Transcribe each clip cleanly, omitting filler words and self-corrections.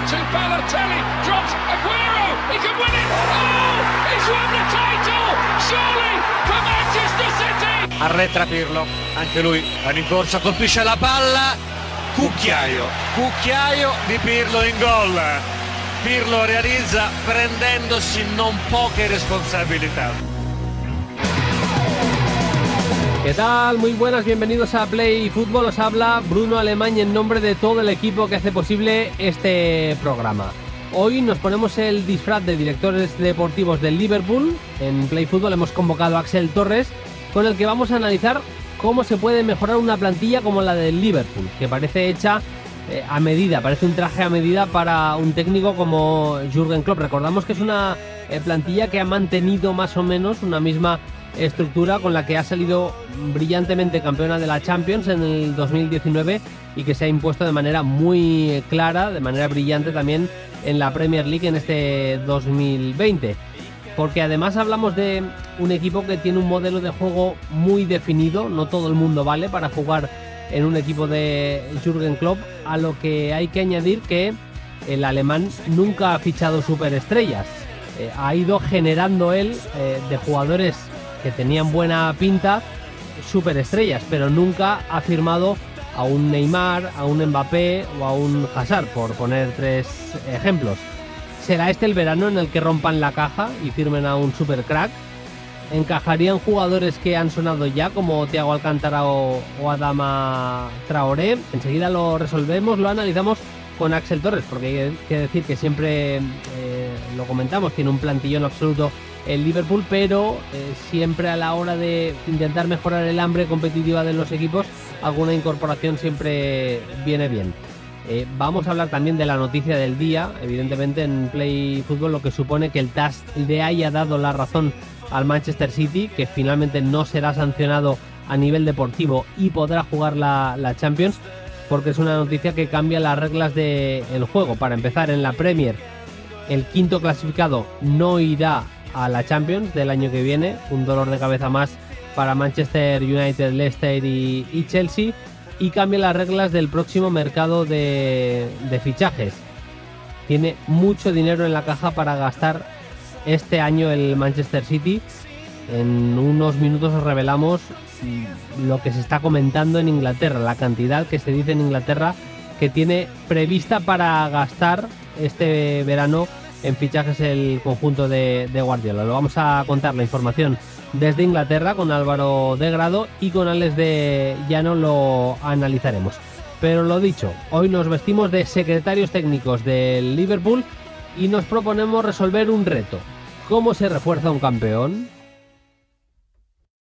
to Balotelli, drops Aguero, he can win it, oh, he's won the title, surely for Manchester City! Arretra Pirlo, anche lui a rincorsa, colpisce la palla, cucchiaio di Pirlo in gol. Pirlo realizza prendendosi non poche responsabilità. ¿Qué tal? Muy buenas, bienvenidos a Play Fútbol. Os habla Bruno Alemán y en nombre de todo el equipo que hace posible este programa. Hoy nos ponemos el disfraz de directores deportivos del Liverpool. En Play Fútbol hemos convocado a Axel Torres, con el que vamos a analizar cómo se puede mejorar una plantilla como la del Liverpool, que parece hecha a medida, parece un traje a medida para un técnico como Jürgen Klopp. Recordamos que es una plantilla que ha mantenido más o menos una misma estructura con la que ha salido brillantemente campeona de la Champions en el 2019 y que se ha impuesto de manera muy clara, de manera brillante también en la Premier League en este 2020. Porque además hablamos de un equipo que tiene un modelo de juego muy definido, no todo el mundo vale para jugar en un equipo de Jürgen Klopp, a lo que hay que añadir que el alemán nunca ha fichado superestrellas. Ha ido generando él de jugadores que tenían buena pinta superestrellas, pero nunca ha firmado a un Neymar, a un Mbappé o a un Hazard, por poner tres ejemplos. ¿Será este el verano en el que rompan la caja y firmen a un super crack? ¿Encajarían jugadores que han sonado ya, como Thiago Alcántara o Adama Traoré? Enseguida lo resolvemos, lo analizamos con Axel Torres, porque hay que decir que siempre lo comentamos, tiene un plantillón absoluto el Liverpool, pero siempre a la hora de intentar mejorar el hambre competitiva de los equipos, alguna incorporación siempre viene bien. Vamos a hablar también de la noticia del día, evidentemente en Play Fútbol, lo que supone que el TAS le haya dado la razón al Manchester City, que finalmente no será sancionado a nivel deportivo y podrá jugar la Champions, porque es una noticia que cambia las reglas del juego. Para empezar, en la Premier, el quinto clasificado no irá a la Champions del año que viene, un dolor de cabeza más para Manchester United, Leicester y Chelsea, y cambia las reglas del próximo mercado de fichajes. Tiene mucho dinero en la caja para gastar este año el Manchester City. En unos minutos os revelamos lo que se está comentando en Inglaterra, la cantidad que se dice en Inglaterra que tiene prevista para gastar este verano en fichajes el conjunto de Guardiola. Lo vamos a contar la información desde Inglaterra con Álvaro de Grado, y con Alex de Llano lo analizaremos. Pero lo dicho, hoy nos vestimos de secretarios técnicos del Liverpool y nos proponemos resolver un reto. ¿Cómo se refuerza un campeón?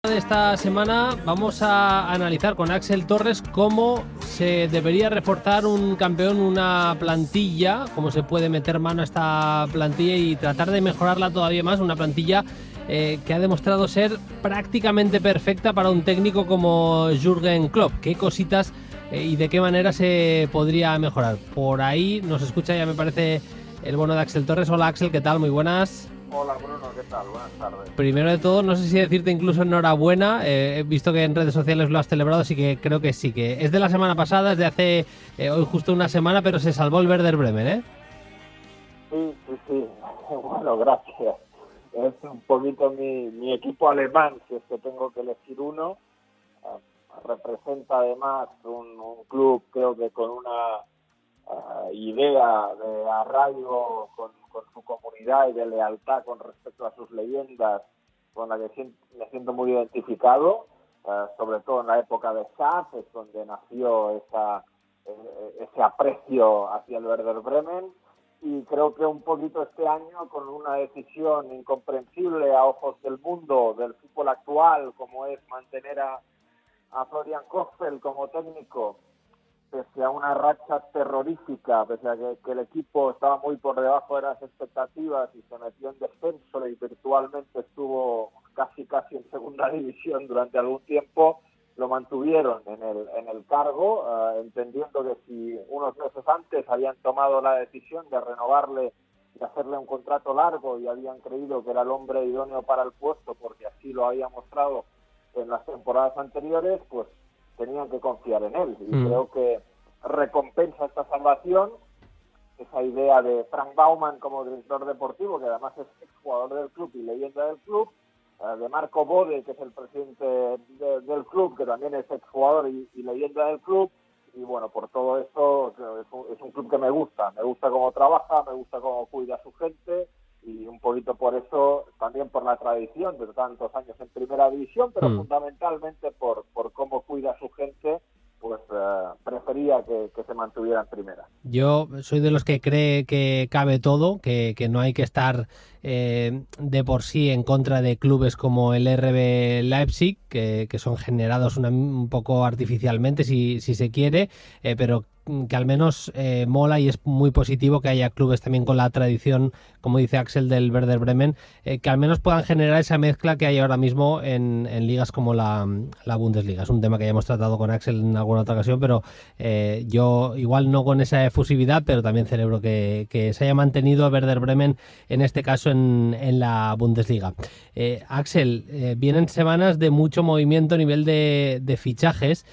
De esta semana vamos a analizar con Axel Torres cómo se debería reforzar un campeón, una plantilla, cómo se puede meter mano a esta plantilla y tratar de mejorarla todavía más, una plantilla que ha demostrado ser prácticamente perfecta para un técnico como Jürgen Klopp. ¿Qué cositas y de qué manera se podría mejorar? Por ahí nos escucha, ya me parece, el bueno de Axel Torres. Hola Axel, ¿qué tal? Muy buenas. Hola Bruno, ¿qué tal? Buenas tardes. Primero de todo, no sé si decirte incluso enhorabuena. He visto que en redes sociales lo has celebrado, así que creo que sí, que es de la semana pasada, es de hace hoy justo una semana, pero se salvó el Werder Bremen, ¿eh? Sí. Bueno, gracias. Es un poquito mi equipo alemán, si es que tengo que elegir uno. Representa además un club, creo que con una idea de arraigo con su comunidad y de lealtad con respecto a sus leyendas, con la que me siento muy identificado, sobre todo en la época de Schaaf, es donde nació ese aprecio hacia el Werder Bremen. Y creo que un poquito este año, con una decisión incomprensible a ojos del mundo, del fútbol actual, como es mantener a Florian Kohfeldt como técnico, pese a una racha terrorífica, pese a que el equipo estaba muy por debajo de las expectativas y se metió en descenso y virtualmente estuvo casi en segunda división durante algún tiempo, lo mantuvieron en el cargo, entendiendo que si unos meses antes habían tomado la decisión de renovarle y hacerle un contrato largo y habían creído que era el hombre idóneo para el puesto, porque así lo había mostrado en las temporadas anteriores, pues tenían que confiar en él. Y creo que recompensa esta salvación esa idea de Frank Baumann como director deportivo, que además es exjugador del club y leyenda del club, de Marco Bode, que es el presidente del club, que también es exjugador y leyenda del club. Y bueno, por todo esto es un club que me gusta cómo trabaja, me gusta cómo cuida a su gente, y un poquito por eso, también por la tradición de tantos años en primera división, pero fundamentalmente por cómo cuida a su gente, pues prefería que se mantuviera en primera. Yo soy de los que cree que cabe todo, que no hay que estar de por sí en contra de clubes como el RB Leipzig, que son generados un poco artificialmente, si se quiere, pero que al menos mola y es muy positivo que haya clubes también con la tradición, como dice Axel, del Werder Bremen, que al menos puedan generar esa mezcla que hay ahora mismo en ligas como la Bundesliga. Es un tema que ya hemos tratado con Axel en alguna otra ocasión, pero yo igual no con esa efusividad, pero también celebro que se haya mantenido Werder Bremen, en este caso en la Bundesliga. Axel, vienen semanas de mucho movimiento a nivel de fichajes.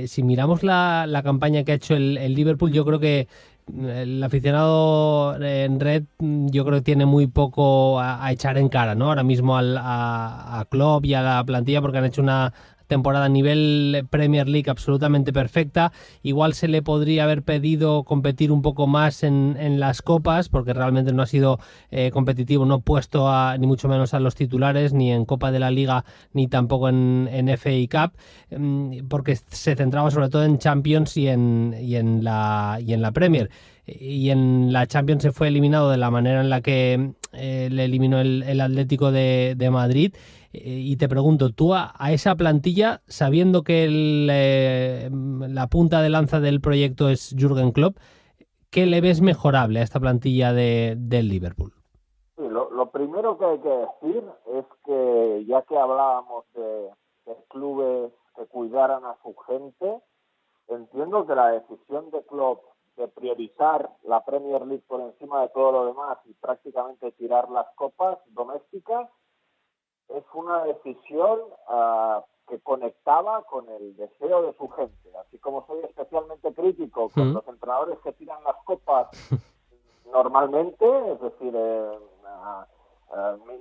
Si miramos la campaña que ha hecho el Liverpool, yo creo que el aficionado en red, yo creo que tiene muy poco a echar en cara, ¿no? Ahora mismo a Klopp y a la plantilla, porque han hecho una temporada a nivel Premier League absolutamente perfecta. Igual se le podría haber pedido competir un poco más en las copas, porque realmente no ha sido competitivo, no puesto ni mucho menos a los titulares, ni en Copa de la Liga, ni tampoco en FA Cup, porque se centraba sobre todo en Champions y en la Premier. Y en la Champions se fue eliminado de la manera en la que le eliminó el Atlético de Madrid. Y te pregunto, tú a esa plantilla, sabiendo que la punta de lanza del proyecto es Jürgen Klopp, ¿qué le ves mejorable a esta plantilla del Liverpool? Sí, lo primero que hay que decir es que, ya que hablábamos de clubes que cuidaran a su gente, entiendo que la decisión de Klopp de priorizar la Premier League por encima de todo lo demás y prácticamente tirar las copas domésticas es una decisión que conectaba con el deseo de su gente. Así como soy especialmente crítico con los entrenadores que tiran las copas normalmente, es decir,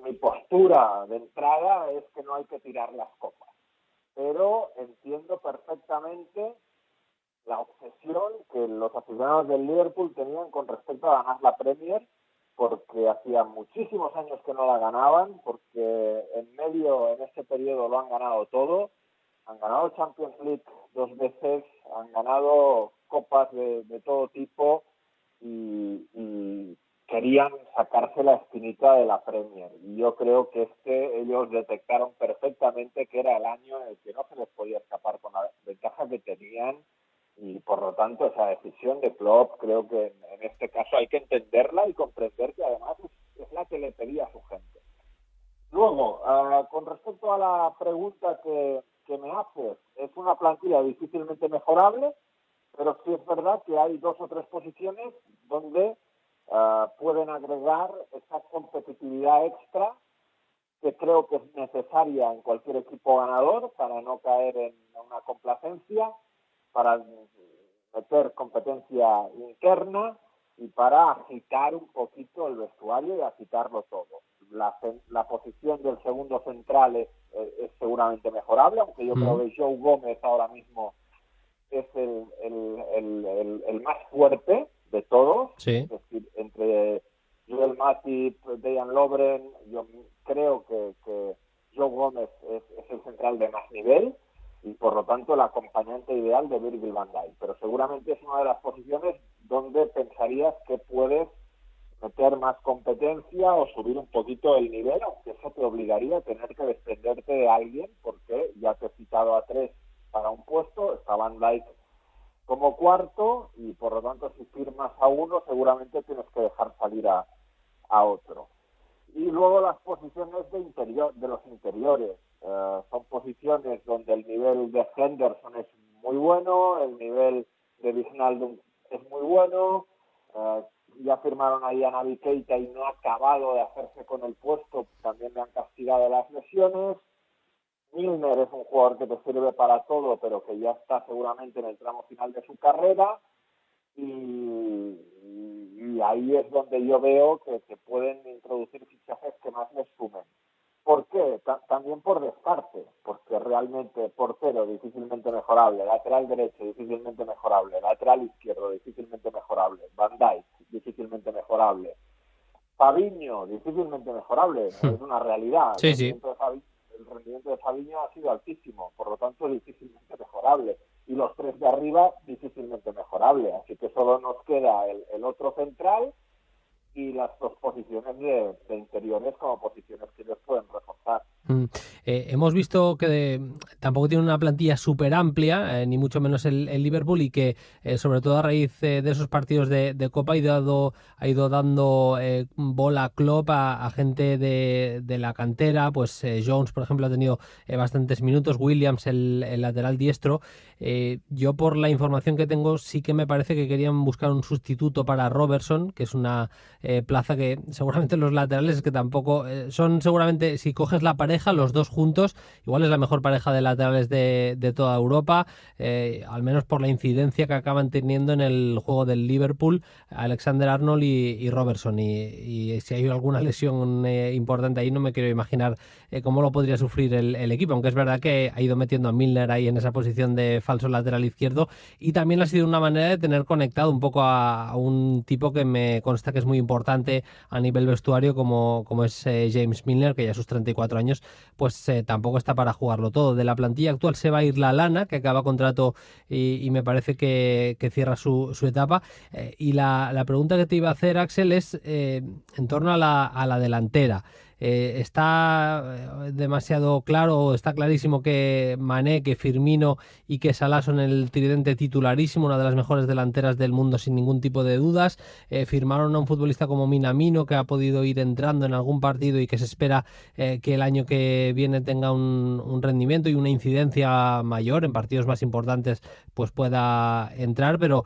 mi postura de entrada es que no hay que tirar las copas. Pero entiendo perfectamente la obsesión que los aficionados del Liverpool tenían con respecto a ganar la Premier, porque hacía muchísimos años que no la ganaban, porque en ese periodo lo han ganado todo. Han ganado Champions League 2 veces, han ganado copas de todo tipo y querían sacarse la espinita de la Premier. Y yo creo que ellos detectaron perfectamente que era el año en el que no se les podía escapar con la ventaja que tenían, y por lo tanto esa decisión de Klopp creo que en este caso hay que entenderla y comprender que además es la que le pedía a su gente. Luego, con respecto a la pregunta que me haces, es una plantilla difícilmente mejorable, pero sí es verdad que hay 2 o 3 posiciones donde pueden agregar esa competitividad extra que creo que es necesaria en cualquier equipo ganador para no caer en una complacencia, para meter competencia interna y para agitar un poquito el vestuario y agitarlo todo. La posición del segundo central es seguramente mejorable, aunque yo creo que Joe Gómez ahora mismo es el más fuerte de todos. Sí. Es decir, entre Joel Matip, Dejan Lovren, yo creo que Joe Gómez es el central de más nivel y por lo tanto el acompañante ideal de Virgil van Dijk. Pero seguramente es una de las posiciones donde pensarías que puedes meter más competencia o subir un poquito el nivel, aunque eso te obligaría a tener que desprenderte de alguien, porque ya te he citado a 3 para un puesto, está Van Dijk como cuarto y por lo tanto si firmas a uno seguramente tienes que dejar salir a otro. Y luego las posiciones de los interiores, son posiciones donde el nivel de Henderson es muy bueno, el nivel de Wijnaldum es muy bueno, ya firmaron ahí a Naby Keita y no ha acabado de hacerse con el puesto, también le han castigado las lesiones. Milner es un jugador que te sirve para todo, pero que ya está seguramente en el tramo final de su carrera. y ahí es donde yo veo que pueden introducir fichajes que más les sumen. ¿Por qué? También por descarte, porque realmente portero difícilmente mejorable, lateral derecho difícilmente mejorable, lateral izquierdo difícilmente mejorable, Van Dijk difícilmente mejorable, Fabinho difícilmente mejorable, es una realidad. Sí, El rendimiento de Fabinho ha sido altísimo, por lo tanto difícilmente mejorable. Y los tres de arriba difícilmente mejorable. Así que solo nos queda el otro central y las dos posiciones de interiores como posiciones que ellos pueden reforzar. Hemos visto que tampoco tiene una plantilla súper amplia, ni mucho menos el Liverpool, y que sobre todo a raíz de esos partidos de Copa ha ido dando bola a Klopp a gente de la cantera. Pues Jones, por ejemplo, ha tenido bastantes minutos, Williams, el lateral diestro. Yo, por la información que tengo, sí que me parece que querían buscar un sustituto para Robertson, que es una plaza que seguramente los laterales, que tampoco son, seguramente, si coges la pareja, los dos juntos, igual es la mejor pareja de laterales de toda Europa, al menos por la incidencia que acaban teniendo en el juego del Liverpool, Alexander-Arnold y Robertson, y si hay alguna lesión importante ahí, no me quiero imaginar cómo lo podría sufrir el equipo, aunque es verdad que ha ido metiendo a Milner ahí en esa posición de falso lateral izquierdo, y también ha sido una manera de tener conectado un poco a un tipo que me consta que es muy importante a nivel vestuario, como es James Milner, que ya a sus 34 años pues tampoco está para jugarlo todo. De la plantilla actual se va a ir Lallana, que acaba contrato y me parece que cierra su etapa. Y la pregunta que te iba a hacer, Axel, es en torno a la delantera. Está demasiado claro, está clarísimo que Mané, que Firmino y que Salah son el tridente titularísimo, una de las mejores delanteras del mundo sin ningún tipo de dudas. Firmaron a un futbolista como Minamino, que ha podido ir entrando en algún partido y que se espera que el año que viene tenga un rendimiento y una incidencia mayor en partidos más importantes, pues pueda entrar. Pero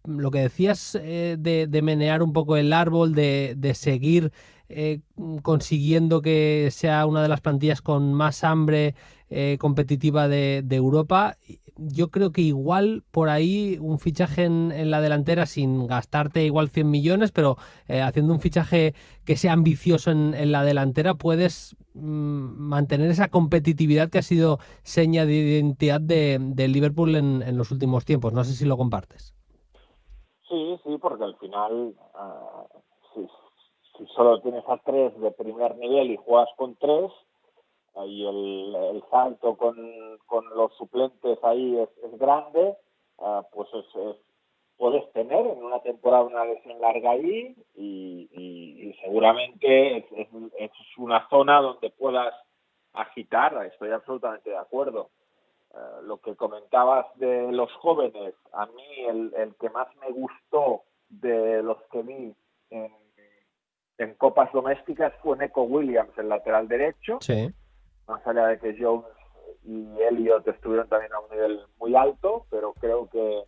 lo que decías de menear un poco el árbol, de seguir consiguiendo que sea una de las plantillas con más hambre competitiva de Europa, yo creo que igual por ahí un fichaje en la delantera sin gastarte igual 100 millones, pero haciendo un fichaje que sea ambicioso en la delantera, puedes mantener esa competitividad que ha sido seña de identidad de Liverpool en los últimos tiempos. No sé si lo compartes. Sí, porque al final, si solo tienes a tres de primer nivel y juegas con tres, y el salto con los suplentes ahí es grande, pues puedes tener en una temporada una lesión larga ahí y seguramente es una zona donde puedas agitar. Estoy absolutamente de acuerdo. Lo que comentabas de los jóvenes, a mí el que más me gustó de los que vi en copas domésticas fue Neco Williams, el lateral derecho. Sí. Más allá de que Jones y Elliot estuvieron también a un nivel muy alto, pero creo que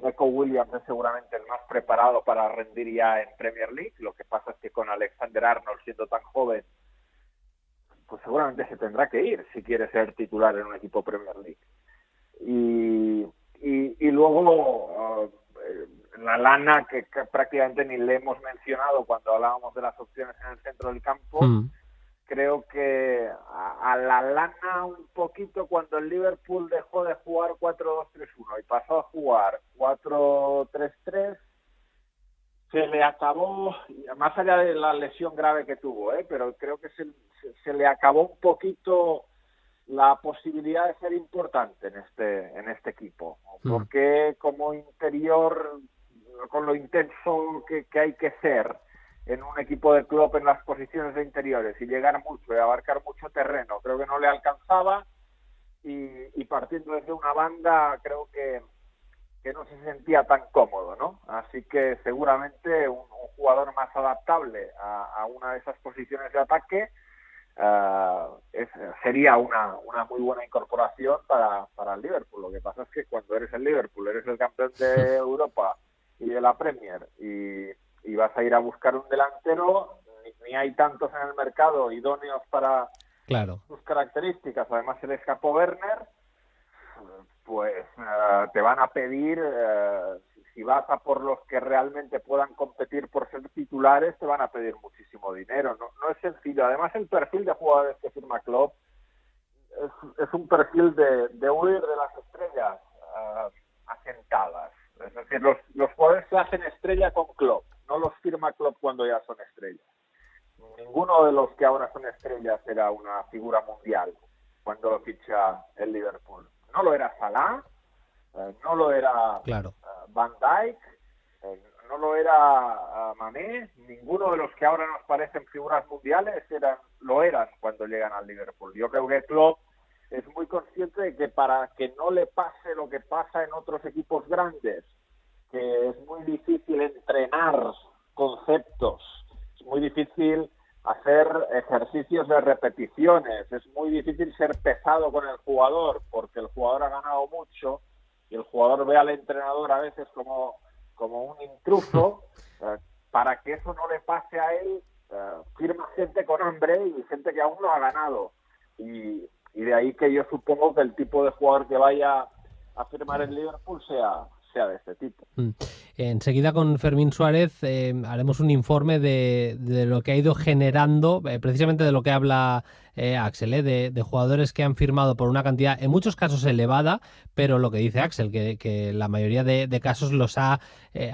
Neco Williams es seguramente el más preparado para rendir ya en Premier League. Lo que pasa es que con Alexander-Arnold, siendo tan joven, pues seguramente se tendrá que ir si quiere ser titular en un equipo Premier League. Y luego Lallana, que prácticamente ni le hemos mencionado cuando hablábamos de las opciones en el centro del campo. Creo que a Lallana un poquito, cuando el Liverpool dejó de jugar 4-2-3-1 y pasó a jugar 4-3-3, se le acabó, más allá de la lesión grave que tuvo, pero creo que se le acabó un poquito la posibilidad de ser importante en este equipo, porque como interior, con lo intenso que hay que ser en un equipo de club en las posiciones de interiores y llegar mucho y abarcar mucho terreno, creo que no le alcanzaba, y partiendo desde una banda creo que no se sentía tan cómodo, ¿no? Así que seguramente un jugador más adaptable a una de esas posiciones de ataque sería una muy buena incorporación para el Liverpool. Lo que pasa es que cuando eres el Liverpool, eres el campeón de Europa y de la Premier, y vas a ir a buscar un delantero, ni hay tantos en el mercado idóneos para sus características. Además se le escapó Werner, pues te van a pedir, si vas a por los que realmente puedan competir por ser titulares, te van a pedir muchísimo dinero. No es sencillo. Además, el perfil de jugadores que firma Klopp es un perfil de huir de las estrellas asentadas. Es decir, los jugadores se hacen estrella con Klopp, no los firma Klopp cuando ya son estrellas. Ninguno de los que ahora son estrellas era una figura mundial cuando lo ficha el Liverpool. No lo era Salah, no lo era Van Dijk, no lo era Mané. Ninguno de los que ahora nos parecen figuras mundiales lo eran cuando llegan al Liverpool. Yo creo que Klopp es muy consciente de que para que no le pase lo que pasa en otros equipos grandes, que es muy difícil entrenar conceptos, es muy difícil hacer ejercicios de repeticiones, es muy difícil ser pesado con el jugador porque el jugador ha ganado mucho y el jugador ve al entrenador a veces como un intruso. Para que eso no le pase a él, firma gente con hambre y gente que aún no ha ganado, y de ahí que yo supongo que el tipo de jugador que vaya a firmar el Liverpool sea de este tipo. Enseguida con Fermín Suárez haremos un informe de lo que ha ido generando, precisamente de lo que habla Axel, de jugadores que han firmado por una cantidad, en muchos casos elevada, pero lo que dice Axel, que la mayoría de casos los ha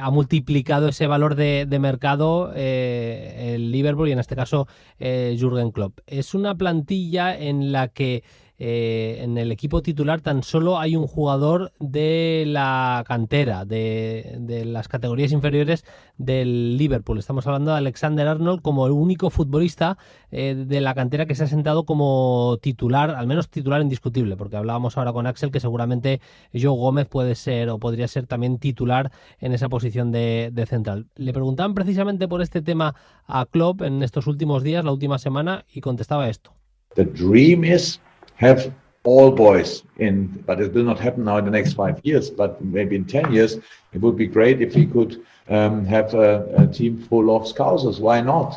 multiplicado ese valor de mercado el Liverpool, y en este caso Jürgen Klopp. Es una plantilla en la que en el equipo titular tan solo hay un jugador de la cantera, de las categorías inferiores del Liverpool. Estamos hablando de Alexander Arnold como el único futbolista de la cantera que se ha sentado como titular, al menos titular indiscutible, porque hablábamos ahora con Axel que seguramente Joe Gómez puede ser o podría ser también titular en esa posición de central. Le preguntaban precisamente por este tema a Klopp en estos últimos días, la última semana, y contestaba esto. The dream is have all boys in, but it will not happen now in the next 5 years, but maybe in 10 years it would be great if we could have a team full of Scousers. Why not?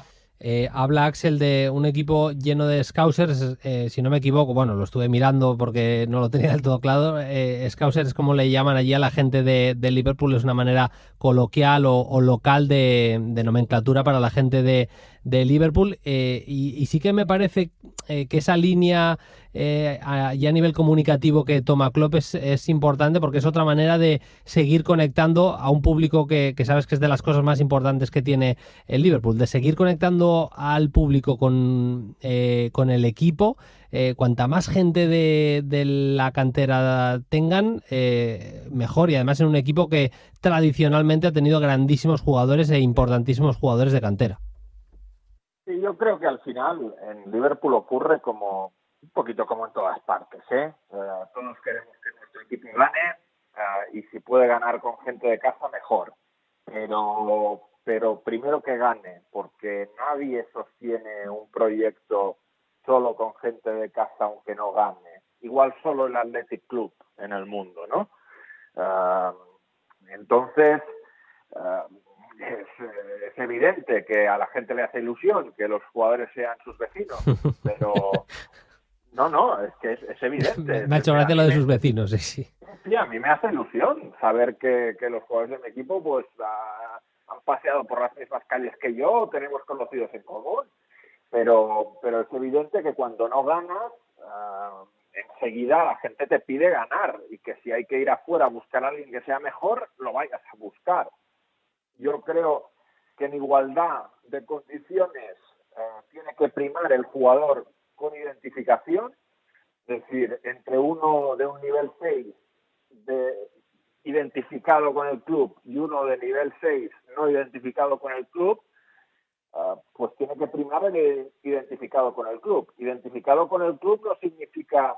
Habla Axel de un equipo lleno de Scousers, si no me equivoco, bueno, lo estuve mirando porque no lo tenía del todo claro. Scousers es como le llaman allí a la gente de Liverpool, es una manera coloquial o local de nomenclatura para la gente de Liverpool, y sí que me parece que esa línea ya a nivel comunicativo que toma Klopp es importante, porque es otra manera de seguir conectando a un público que sabes que es de las cosas más importantes que tiene el Liverpool, de seguir conectando al público con el equipo. Cuanta más gente de la cantera tengan, mejor, y además en un equipo que tradicionalmente ha tenido grandísimos jugadores e importantísimos jugadores de cantera. Sí, yo creo que al final en Liverpool ocurre como un poquito como en todas partes, todos queremos que nuestro equipo gane, y si puede ganar con gente de casa, mejor. Pero primero que gane, porque nadie sostiene un proyecto solo con gente de casa aunque no gane. Igual solo el Athletic Club en el mundo, ¿no? Entonces, es evidente que a la gente le hace ilusión que los jugadores sean sus vecinos, pero no, es que es evidente. Me ha hecho gracia lo de sus vecinos, sí. Sí, a mí me hace ilusión saber que los jugadores de mi equipo pues han paseado por las mismas calles que yo, tenemos conocidos en común, pero es evidente que cuando no ganas, enseguida la gente te pide ganar, y que si hay que ir afuera a buscar a alguien que sea mejor, lo vayas a buscar. Yo creo que en igualdad de condiciones tiene que primar el jugador con identificación, es decir, entre uno de un nivel 6 identificado con el club y uno de nivel 6 no identificado con el club, pues tiene que primar el identificado con el club. Identificado con el club no significa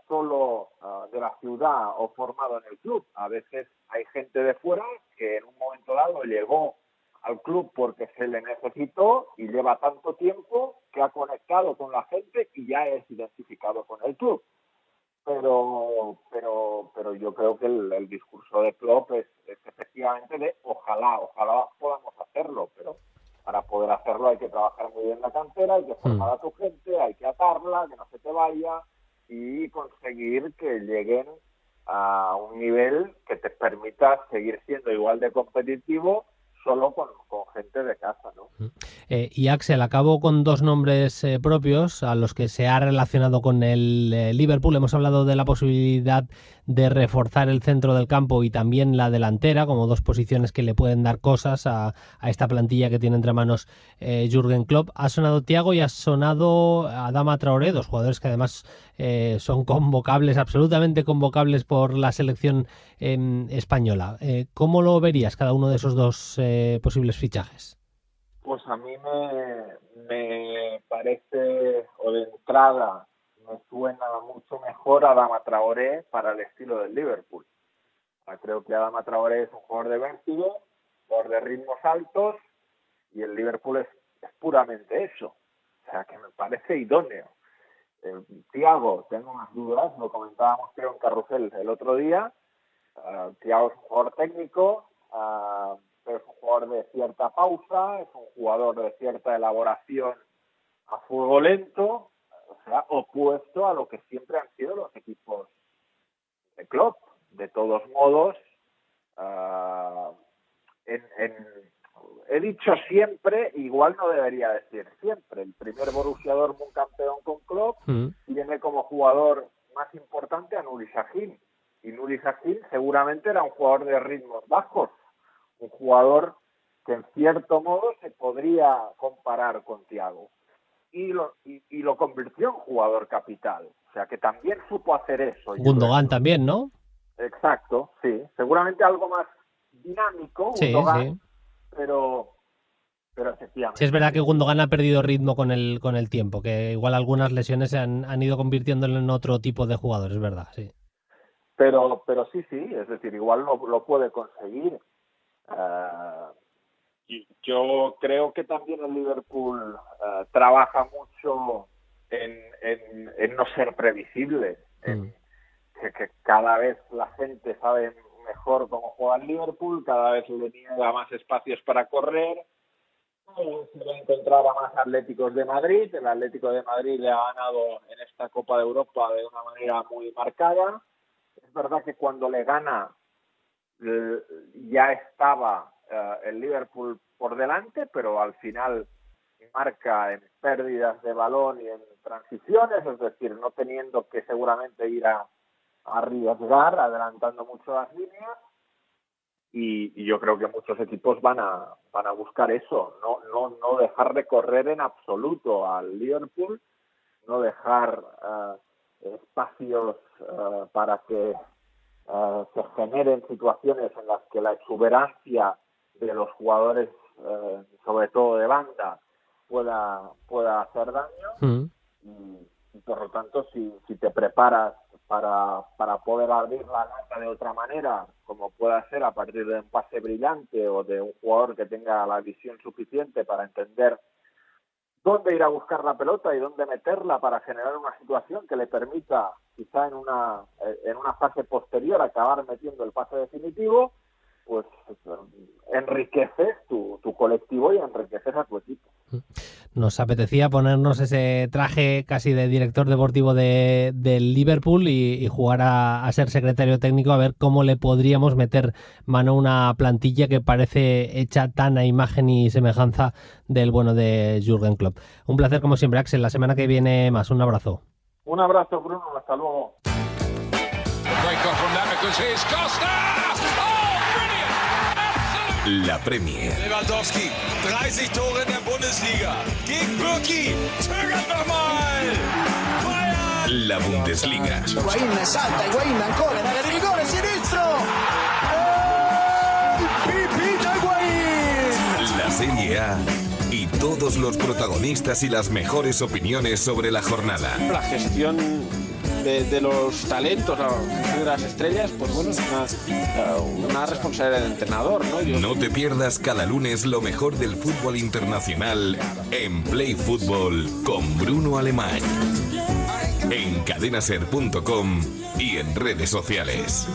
solo de la ciudad o formado en el club. A veces hay gente de fuera que en un momento dado llegó al club porque se le necesitó y lleva tanto tiempo que ha conectado con la gente y ya es identificado con el club. Pero yo creo que el discurso de Klopp es efectivamente de ojalá podamos hacerlo, pero para poder hacerlo hay que trabajar muy bien la cantera, hay que formar a tu gente, hay que atarla, que no se te vaya, y conseguir que lleguen a un nivel que te permita seguir siendo igual de competitivo solo con gente de casa, ¿no? Y Axel, acabo con dos nombres propios a los que se ha relacionado con el Liverpool. Hemos hablado de la posibilidad de reforzar el centro del campo y también la delantera, como dos posiciones que le pueden dar cosas a esta plantilla que tiene entre manos Jürgen Klopp. Ha sonado Thiago y ha sonado Adama Traoré, dos jugadores que además son convocables, absolutamente convocables por la selección española. ¿Cómo lo verías cada uno de esos dos posibles fichajes? Pues a mí me parece, o de entrada, me suena mucho mejor Adama Traoré para el estilo del Liverpool. Creo que Adama Traoré es un jugador de vértigo, jugador de ritmos altos, y el Liverpool es puramente eso. O sea, que me parece idóneo. Thiago, tengo unas dudas, lo comentábamos creo en Carrusel el otro día. Thiago es un jugador técnico, pero es un jugador de cierta pausa, es un jugador de cierta elaboración a fuego lento, o sea, opuesto a lo que siempre han sido los equipos de Klopp. De todos modos, he dicho siempre, igual no debería decir siempre, el primer Borussia Dortmund campeón con Klopp tiene como jugador más importante a Nuri Sahin, y Nuri Sahin seguramente era un jugador de ritmos bajos, un jugador que en cierto modo se podría comparar con Thiago, y lo convirtió en jugador capital, o sea que también supo hacer eso. Gundogan también, ¿no? Exacto, sí, seguramente algo más dinámico, sí, Gundogan, sí. pero efectivamente. Sí, es verdad que Gundogan ha perdido ritmo con el tiempo, que igual algunas lesiones se han ido convirtiéndolo en otro tipo de jugador, es verdad, sí. Pero sí, es decir, igual lo puede conseguir. Y yo creo que también el Liverpool trabaja mucho en no ser previsible, que cada vez la gente sabe mejor cómo juega el Liverpool, cada vez le niega más espacios para correr, se va a encontrar a más Atléticos de Madrid. El Atlético de Madrid le ha ganado en esta Copa de Europa de una manera muy marcada. Es verdad que cuando le gana ya estaba el Liverpool por delante, pero al final marca en pérdidas de balón y en transiciones, es decir, no teniendo que seguramente ir a arriesgar, adelantando mucho las líneas, y yo creo que muchos equipos van a buscar eso, no dejar de correr en absoluto al Liverpool, no dejar espacios para que se generen situaciones en las que la exuberancia de los jugadores, sobre todo de banda, pueda hacer daño. Y por lo tanto, si te preparas para poder abrir la lata de otra manera, como pueda ser a partir de un pase brillante o de un jugador que tenga la visión suficiente para entender dónde ir a buscar la pelota y dónde meterla para generar una situación que le permita, quizá en una fase posterior, acabar metiendo el pase definitivo, pues enriqueces tu colectivo y enriqueces a tu equipo. Nos apetecía ponernos ese traje casi de director deportivo del Liverpool y jugar a ser secretario técnico, a ver cómo le podríamos meter mano a una plantilla que parece hecha tan a imagen y semejanza del bueno de Jürgen Klopp. Un placer como siempre, Axel. La semana que viene más. Un abrazo. Un abrazo, Bruno. Hasta luego. La Premier. Lewandowski, 30 Tore in der Bundesliga. Gegen Birki, zögert nochmal. Bayern. La Bundesliga. Higuaín salta, Higuaín ancora, nella di rigore, sinistro. Pipita Higuaín. La Serie A y todos los protagonistas y las mejores opiniones sobre la jornada. La gestión de los talentos, de las estrellas, pues bueno, es una responsabilidad del entrenador, ¿no? No te pierdas cada lunes lo mejor del fútbol internacional en Play Fútbol con Bruno Alemán. En cadenaser.com y en redes sociales.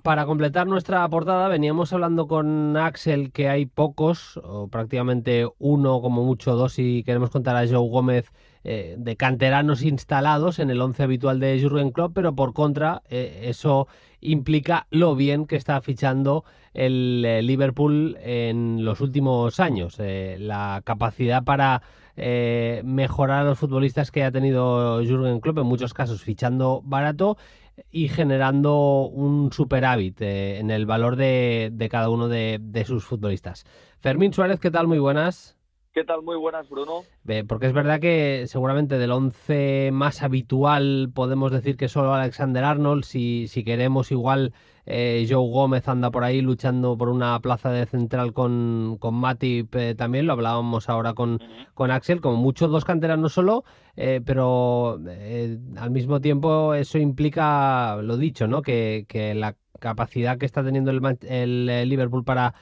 Para completar nuestra portada, veníamos hablando con Axel que hay pocos, o prácticamente uno, como mucho dos, si queremos contar a Joe Gómez de canteranos instalados en el 11 habitual de Jürgen Klopp, pero por contra eso implica lo bien que está fichando el Liverpool en los últimos años. La capacidad para mejorar a los futbolistas que ha tenido Jürgen Klopp, en muchos casos fichando barato y generando un superávit en el valor de cada uno de sus futbolistas. Fermín Suárez, ¿qué tal? Muy buenas. ¿Qué tal? Muy buenas, Bruno. Porque es verdad que seguramente del 11 más habitual podemos decir que solo Alexander-Arnold, si queremos igual Joe Gómez anda por ahí luchando por una plaza de central con Matip, también lo hablábamos ahora con Axel, como mucho 2 canteranos solo, pero al mismo tiempo eso implica, lo dicho, ¿no? Que la capacidad que está teniendo el Liverpool para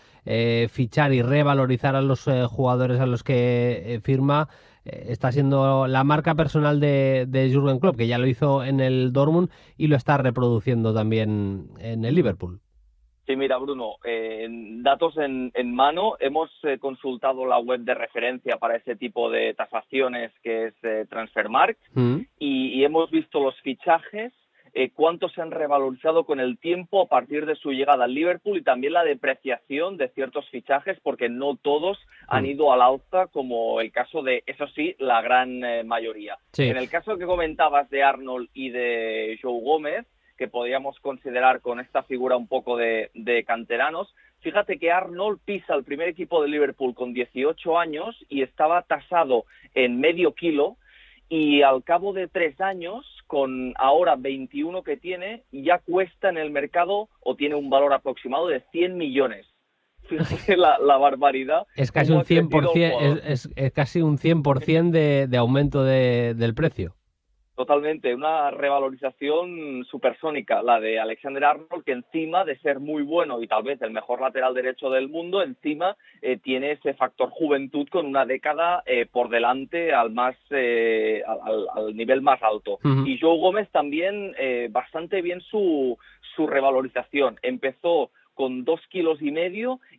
fichar y revalorizar a los jugadores a los que firma está siendo la marca personal de Jürgen Klopp, que ya lo hizo en el Dortmund y lo está reproduciendo también en el Liverpool. Sí, mira, Bruno, datos en mano. Hemos consultado la web de referencia para ese tipo de tasaciones, que es Transfermarkt, y hemos visto los fichajes, cuántos se han revalorizado con el tiempo a partir de su llegada al Liverpool, y también la depreciación de ciertos fichajes, porque no todos han ido al alza, como el caso de, eso sí, la gran mayoría. Sí. En el caso que comentabas de Arnold y de Joe Gómez, que podríamos considerar con esta figura un poco de canteranos, fíjate que Arnold pisa el primer equipo de Liverpool con 18 años y estaba tasado en medio kilo, y al cabo de 3 años, con ahora 21 que tiene, ya cuesta en el mercado o tiene un valor aproximado de 100 millones. Fíjate la barbaridad. Es casi un 100%, es casi un 100% de aumento del precio. Totalmente, una revalorización supersónica, la de Alexander-Arnold, que encima de ser muy bueno y tal vez el mejor lateral derecho del mundo, encima tiene ese factor juventud con una década por delante al nivel más alto. Y Joe Gómez también bastante bien su revalorización. Empezó con 2,5 kilos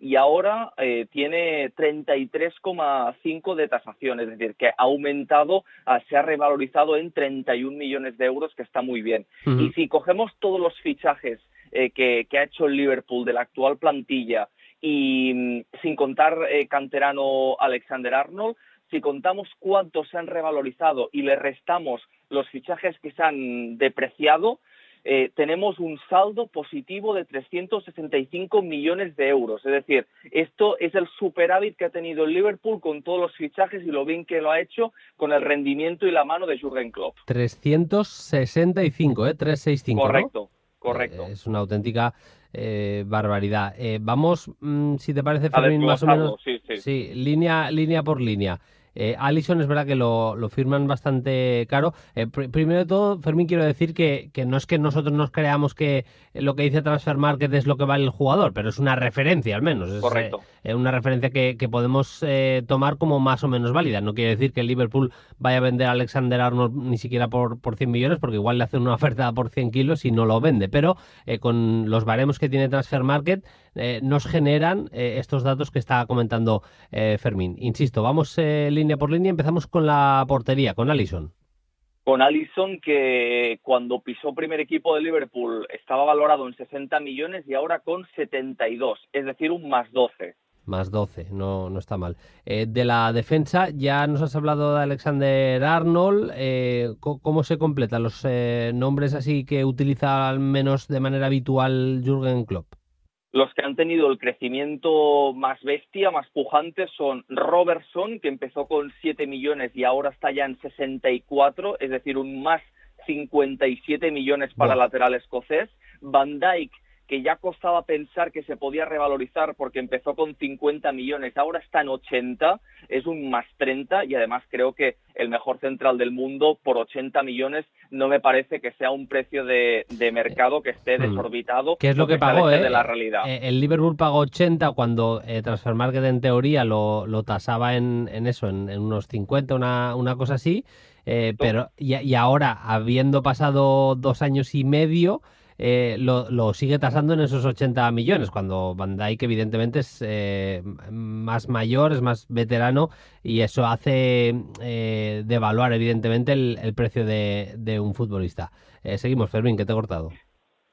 y ahora tiene 33,5 de tasación, es decir, que ha aumentado, se ha revalorizado en 31 millones de euros, que está muy bien. Y si cogemos todos los fichajes que ha hecho el Liverpool de la actual plantilla y sin contar canterano Alexander-Arnold, si contamos cuántos se han revalorizado y le restamos los fichajes que se han depreciado, tenemos un saldo positivo de 365 millones de euros. Es decir, esto es el superávit que ha tenido el Liverpool con todos los fichajes y lo bien que lo ha hecho con el rendimiento y la mano de Jürgen Klopp. 365, 365, correcto, ¿no? Correcto. Es una auténtica barbaridad. Vamos, si te parece, Fermín, más o menos, sí, línea por línea. Alisson es verdad que lo firman bastante caro. Primero de todo, Fermín, quiero decir que no es que nosotros nos creamos que lo que dice Transfermarkt es lo que vale el jugador, pero es una referencia al menos. Es correcto. Una referencia que podemos tomar como más o menos válida. No quiere decir que el Liverpool vaya a vender a Alexander-Arnold ni siquiera por 100 millones, porque igual le hacen una oferta por 100 kilos y no lo vende. Pero con los baremos que tiene Transfermarkt nos generan estos datos que está comentando Fermín. Insisto, vamos línea por línea, empezamos con la portería, con Alisson. Con Alisson, que cuando pisó primer equipo de Liverpool estaba valorado en 60 millones y ahora con 72, es decir, un más 12. Más 12, no está mal. De la defensa, ya nos has hablado de Alexander-Arnold. ¿Cómo se completan los nombres así que utiliza al menos de manera habitual Jürgen Klopp? Los que han tenido el crecimiento más bestia, más pujante, son Robertson, que empezó con 7 millones y ahora está ya en 64, es decir, un más 57 millones para el lateral escocés. Van Dijk, que ya costaba pensar que se podía revalorizar porque empezó con 50 millones, ahora está en 80, es un más 30, y además creo que el mejor central del mundo por 80 millones no me parece que sea un precio de mercado que esté desorbitado. ¿Qué es lo que pagó? De la realidad. El Liverpool pagó 80 cuando Transfermarkt en teoría lo tasaba en eso, en unos 50, una cosa así, pero y ahora, habiendo pasado 2 años y medio, lo sigue tasando en esos 80 millones, cuando Van Dijk evidentemente es más mayor, es más veterano, y eso hace devaluar evidentemente el precio de un futbolista. Seguimos, Fermín, que te he cortado.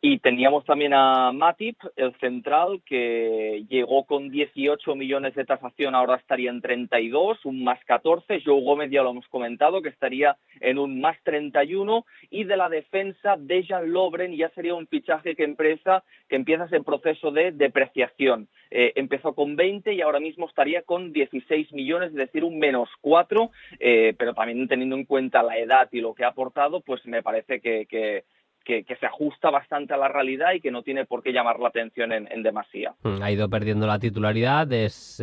Y teníamos también a Matip, el central, que llegó con 18 millones de tasación, ahora estaría en 32, un más 14. Joe Gómez ya lo hemos comentado, que estaría en un más 31. Y de la defensa, Dejan Lovren ya sería un fichaje que empieza ese proceso de depreciación. Empezó con 20 y ahora mismo estaría con 16 millones, es decir, un menos 4. Pero también teniendo en cuenta la edad y lo que ha aportado, pues me parece que se ajusta bastante a la realidad y que no tiene por qué llamar la atención en demasía. Ha ido perdiendo la titularidad, es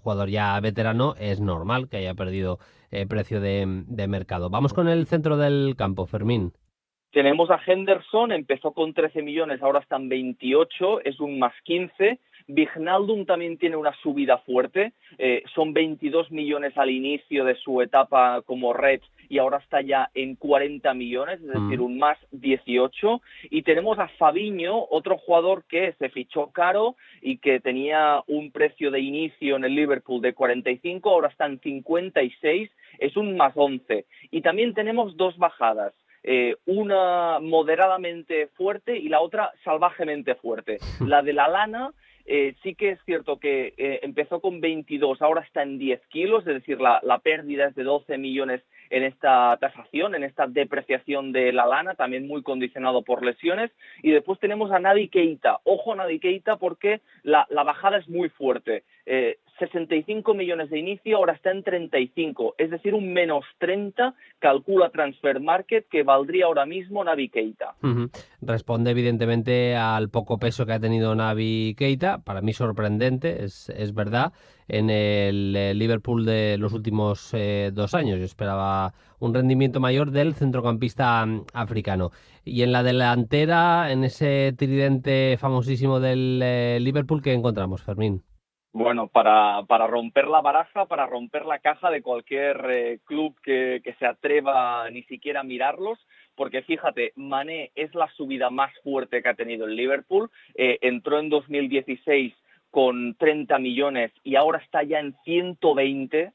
jugador ya veterano, es normal que haya perdido precio de mercado. Vamos con el centro del campo, Fermín. Tenemos a Henderson, empezó con 13 millones, ahora están 28, es un más 15. Wijnaldum también tiene una subida fuerte, son 22 millones al inicio de su etapa como Red y ahora está ya en 40 millones, es decir, un más 18. Y tenemos a Fabinho, otro jugador que se fichó caro y que tenía un precio de inicio en el Liverpool de 45, ahora está en 56, es un más 11. Y también tenemos dos bajadas. Una moderadamente fuerte y la otra salvajemente fuerte. La de Lallana sí que es cierto que empezó con 22, ahora está en 10 kilos, es decir, la pérdida es de 12 millones en esta tasación, en esta depreciación de Lallana, también muy condicionado por lesiones. Y después tenemos a Naby Keita. Ojo a Naby Keita porque la bajada es muy fuerte. 65 millones de inicio, ahora está en 35, es decir, un menos 30, calcula Transfer Market, que valdría ahora mismo Naby Keita. Responde evidentemente al poco peso que ha tenido Naby Keita, para mí sorprendente, es verdad, en el Liverpool de los últimos 2 años. Yo esperaba un rendimiento mayor del centrocampista africano. Y en la delantera, en ese tridente famosísimo del Liverpool, ¿qué encontramos, Fermín? Bueno, para romper la baraja, para romper la caja de cualquier club que se atreva ni siquiera a mirarlos, porque fíjate, Mané es la subida más fuerte que ha tenido el Liverpool, entró en 2016 con 30 millones y ahora está ya en 120,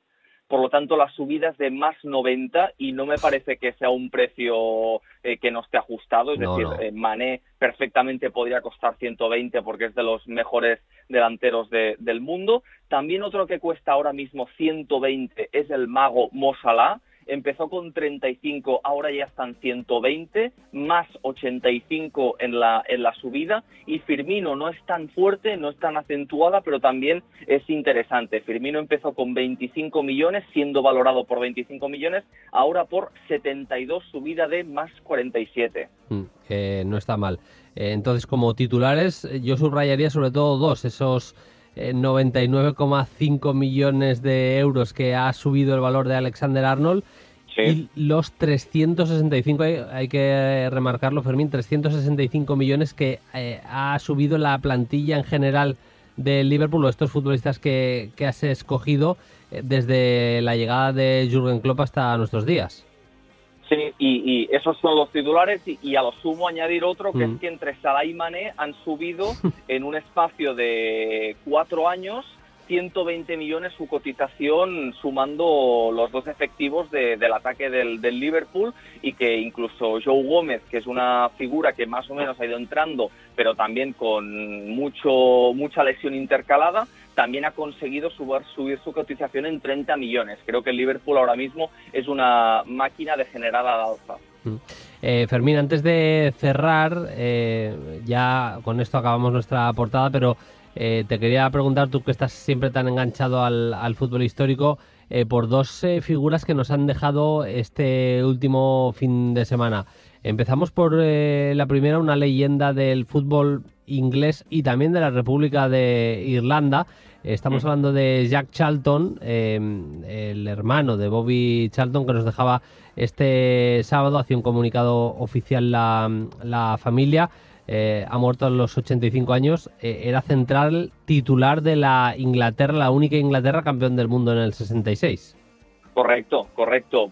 por lo tanto la subida es de más 90 y no me parece que sea un precio que no esté ajustado, es decir, Mané perfectamente podría costar 120 porque es de los mejores delanteros del mundo. También otro que cuesta ahora mismo 120 es el mago Mo Salah. Empezó con 35, ahora ya están 120, más 85 en la subida. Y Firmino no es tan fuerte, no es tan acentuada, pero también es interesante. Firmino empezó con 25 millones, siendo valorado por 25 millones, ahora por 72, subida de más 47. No está mal. Entonces, como titulares, yo subrayaría sobre todo dos, esos 99,5 millones de euros que ha subido el valor de Alexander-Arnold, sí, y los 365, hay que remarcarlo, Fermín, 365 millones que ha subido la plantilla en general del Liverpool, o estos futbolistas que has escogido desde la llegada de Jürgen Klopp hasta nuestros días. Sí, y esos son los titulares y a lo sumo añadir otro, que es que entre Salah y Mané han subido en un espacio de 4 años 120 millones su cotización, sumando los dos efectivos del ataque del Liverpool, y que incluso Joe Gómez, que es una figura que más o menos ha ido entrando, pero también con mucha lesión intercalada, también ha conseguido subir su cotización en 30 millones. Creo que el Liverpool ahora mismo es una máquina degenerada al alza. Fermín, antes de cerrar, ya con esto acabamos nuestra portada, pero te quería preguntar, tú que estás siempre tan enganchado al fútbol histórico, por dos figuras que nos han dejado este último fin de semana. Empezamos por la primera, una leyenda del fútbol inglés y también de la República de Irlanda. Estamos hablando de Jack Charlton, el hermano de Bobby Charlton, que nos dejaba este sábado. Hacía un comunicado oficial la familia. Ha muerto a los 85 años. Era central titular de la Inglaterra, la única Inglaterra campeón del mundo en el 66. Correcto,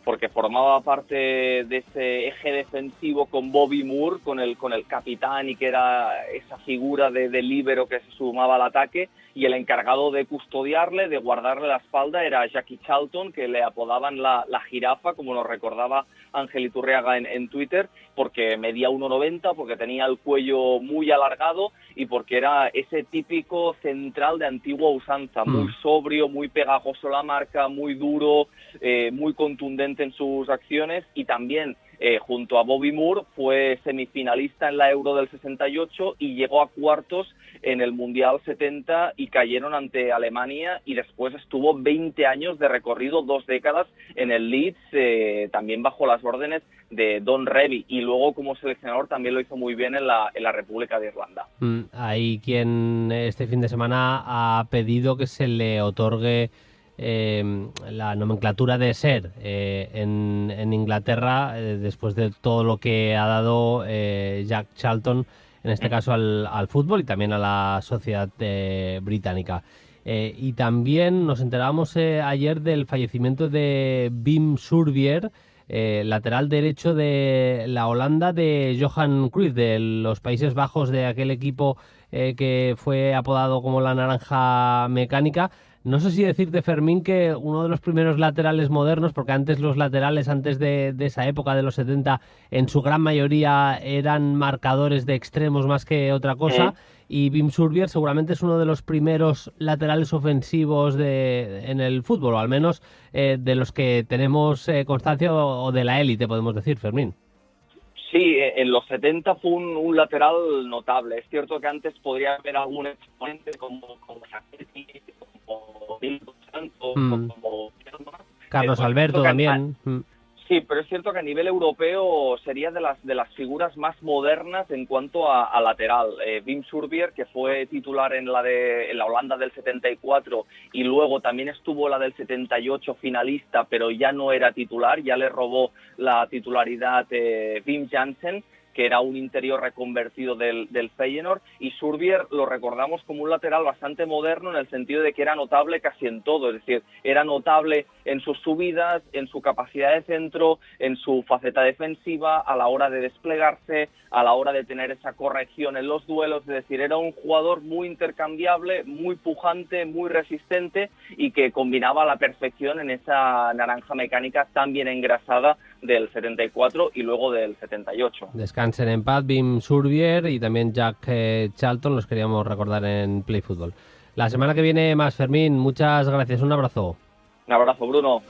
porque formaba parte de ese eje defensivo con Bobby Moore, con el capitán, y que era esa figura de líbero que se sumaba al ataque, y el encargado de custodiarle, de guardarle la espalda, era Jackie Charlton, que le apodaban la jirafa, como nos recordaba Ángel Iturriaga en Twitter, porque medía 1,90, porque tenía el cuello muy alargado y porque era ese típico central de antigua usanza, muy sobrio, muy pegajoso la marca, muy duro, muy contundente en sus acciones, y también junto a Bobby Moore fue semifinalista en la Euro del 68 y llegó a cuartos en el Mundial 70 y cayeron ante Alemania, y después estuvo 20 años de recorrido, 2 décadas en el Leeds, también bajo las órdenes de Don Revie, y luego como seleccionador también lo hizo muy bien en la República de Irlanda. Hay quien este fin de semana ha pedido que se le otorgue la nomenclatura de Sir en Inglaterra, después de todo lo que ha dado Jack Charlton, en este caso al fútbol y también a la sociedad británica. Y también nos enterábamos ayer del fallecimiento de Wim Surbier, lateral derecho de la Holanda de Johan Cruyff, de los Países Bajos, de aquel equipo que fue apodado como la naranja mecánica. No sé si decirte, Fermín, que uno de los primeros laterales modernos, porque antes los laterales, antes de esa época de los 70, en su gran mayoría eran marcadores de extremos más que otra cosa, y Wim Surbier seguramente es uno de los primeros laterales ofensivos en el fútbol, o al menos de los que tenemos constancia, o de la élite, podemos decir, Fermín. Sí, en los 70 fue un lateral notable. Es cierto que antes podría haber algún exponente como Sacchetti, como Milton Santos, como Carlos Alberto también. Sí, pero es cierto que a nivel europeo sería de las figuras más modernas en cuanto a lateral. Wim Surbier, que fue titular en la Holanda del 74 y luego también estuvo la del 78 finalista, pero ya no era titular, ya le robó la titularidad Wim Jansen, que era un interior reconvertido del Feyenoord, y Surbier lo recordamos como un lateral bastante moderno en el sentido de que era notable casi en todo, es decir, era notable en sus subidas, en su capacidad de centro, en su faceta defensiva, a la hora de desplegarse, a la hora de tener esa corrección en los duelos, es decir, era un jugador muy intercambiable, muy pujante, muy resistente, y que combinaba a la perfección en esa naranja mecánica tan bien engrasada del 74 y luego del 78. Descansen en paz Wim Surbier y también Jack Charlton, los queríamos recordar en Play Fútbol. La semana que viene más, Fermín. Muchas gracias, un abrazo. Un abrazo, Bruno.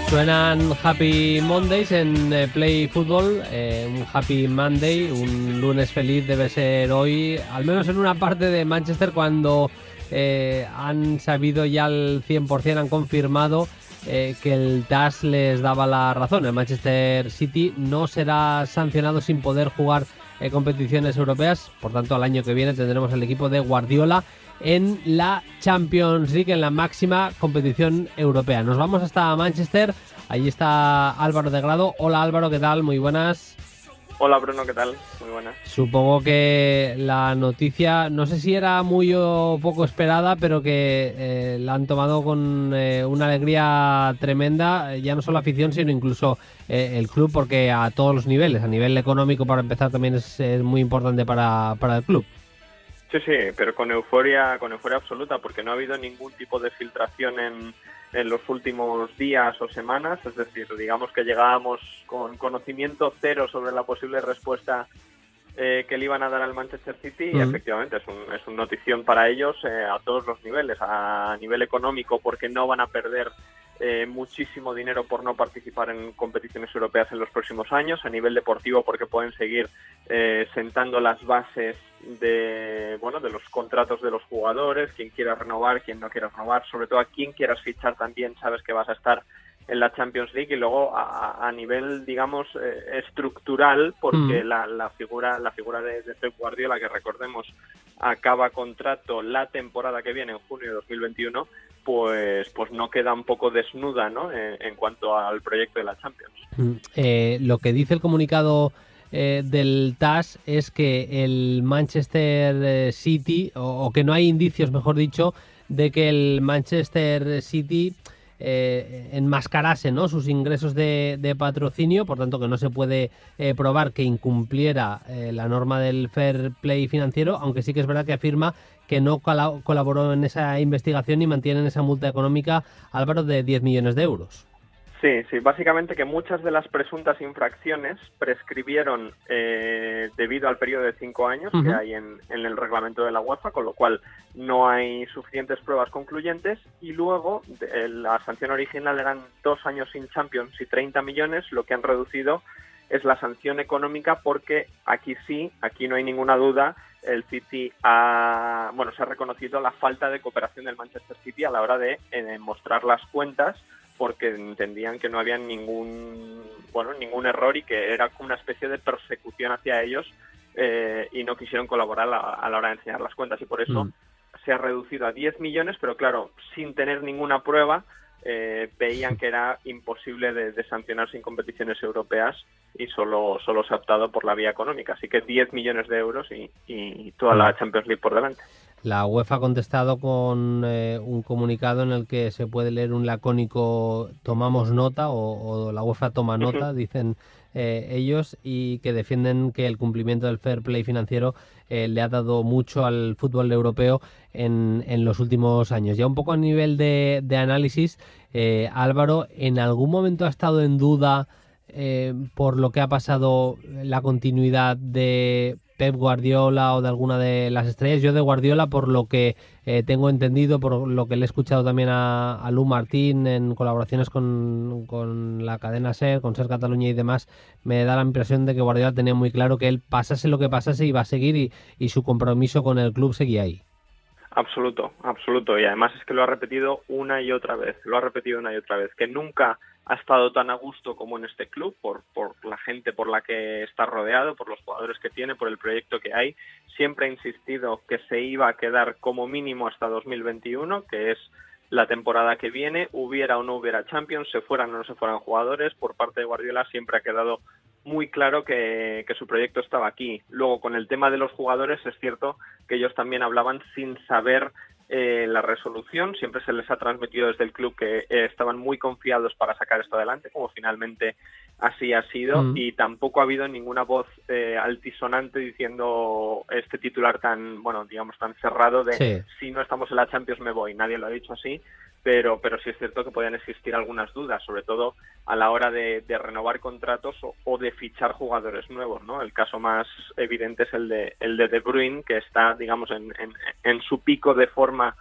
Suenan Happy Mondays en Play Fútbol, un Happy Monday, un lunes feliz debe ser hoy, al menos en una parte de Manchester, cuando han sabido ya al 100%, han confirmado que el TAS les daba la razón. El Manchester City no será sancionado sin poder jugar competiciones europeas, por tanto al año que viene tendremos el equipo de Guardiola en la Champions League, en la máxima competición europea. Nos vamos hasta Manchester, allí está Álvaro de Grado. Hola Álvaro, ¿qué tal? Muy buenas. Hola Bruno, ¿qué tal? Muy buenas. Supongo que la noticia, no sé si era muy o poco esperada, pero que la han tomado con una alegría tremenda, ya no solo la afición, sino incluso el club, porque a todos los niveles, a nivel económico para empezar también es muy importante para el club. Sí, pero con euforia absoluta, porque no ha habido ningún tipo de filtración en los últimos días o semanas, es decir, digamos que llegábamos con conocimiento cero sobre la posible respuesta que le iban a dar al Manchester City, y efectivamente es un notición para ellos a todos los niveles, a nivel económico, porque no van a perder muchísimo dinero por no participar en competiciones europeas en los próximos años, a nivel deportivo porque pueden seguir sentando las bases de los contratos de los jugadores, quien quiera renovar, quien no quiera renovar, sobre todo a quien quieras fichar también sabes que vas a estar la Champions League, y luego a nivel, digamos, estructural, porque la figura de Pep Guardiola, que recordemos acaba contrato la temporada que viene en junio de 2021, pues no queda un poco desnuda, ¿no? En cuanto al proyecto de la Champions. Lo que dice el comunicado del TAS es que el Manchester City, o que no hay indicios, mejor dicho, de que el Manchester City enmascarase, ¿no?, sus ingresos de patrocinio, por tanto que no se puede probar que incumpliera la norma del fair play financiero, aunque sí que es verdad que afirma que no colaboró en esa investigación y mantienen esa multa económica, Álvaro, de 10 millones de euros. Sí, básicamente que muchas de las presuntas infracciones prescribieron debido al periodo de 5 años que hay en el reglamento de la UEFA, con lo cual no hay suficientes pruebas concluyentes, y luego la sanción original eran 2 años sin Champions y 30 millones, lo que han reducido es la sanción económica, porque aquí no hay ninguna duda, el City se ha reconocido la falta de cooperación del Manchester City a la hora de mostrar las cuentas, porque entendían que no había ningún error y que era como una especie de persecución hacia ellos, y no quisieron colaborar a la hora de enseñar las cuentas, y por eso se ha reducido a 10 millones, pero claro, sin tener ninguna prueba, veían que era imposible de sancionar sin competiciones europeas, y solo se ha optado por la vía económica, así que 10 millones de euros y toda la Champions League por delante. La UEFA ha contestado con un comunicado en el que se puede leer un lacónico "tomamos nota" o la UEFA toma nota, dicen ellos, y que defienden que el cumplimiento del fair play financiero le ha dado mucho al fútbol europeo en los últimos años. Ya un poco a nivel de análisis, Álvaro, ¿en algún momento ha estado en duda por lo que ha pasado la continuidad de Pep Guardiola o de alguna de las estrellas? Yo de Guardiola, por lo que tengo entendido, por lo que le he escuchado también a Lu Martín en colaboraciones con la cadena SER, con SER Cataluña y demás, me da la impresión de que Guardiola tenía muy claro que él, pasase lo que pasase, iba a seguir, y su compromiso con el club seguía ahí. Absoluto, y además es que lo ha repetido una y otra vez, que nunca ha estado tan a gusto como en este club, por la gente por la que está rodeado, por los jugadores que tiene, por el proyecto que hay. Siempre ha insistido que se iba a quedar como mínimo hasta 2021, que es la temporada que viene, hubiera o no hubiera Champions, se fueran o no se fueran jugadores. Por parte de Guardiola siempre ha quedado muy claro que su proyecto estaba aquí. Luego, con el tema de los jugadores, es cierto que ellos también hablaban sin saber la resolución. Siempre se les ha transmitido desde el club que estaban muy confiados para sacar esto adelante, como finalmente así ha sido, y tampoco ha habido ninguna voz altisonante diciendo este titular tan cerrado de si no estamos en la Champions me voy. Nadie lo ha dicho así, pero sí es cierto que podían existir algunas dudas, sobre todo a la hora de renovar contratos o de fichar jugadores nuevos, ¿no? El caso más evidente es el de De Bruyne, que está, digamos, en su pico de forma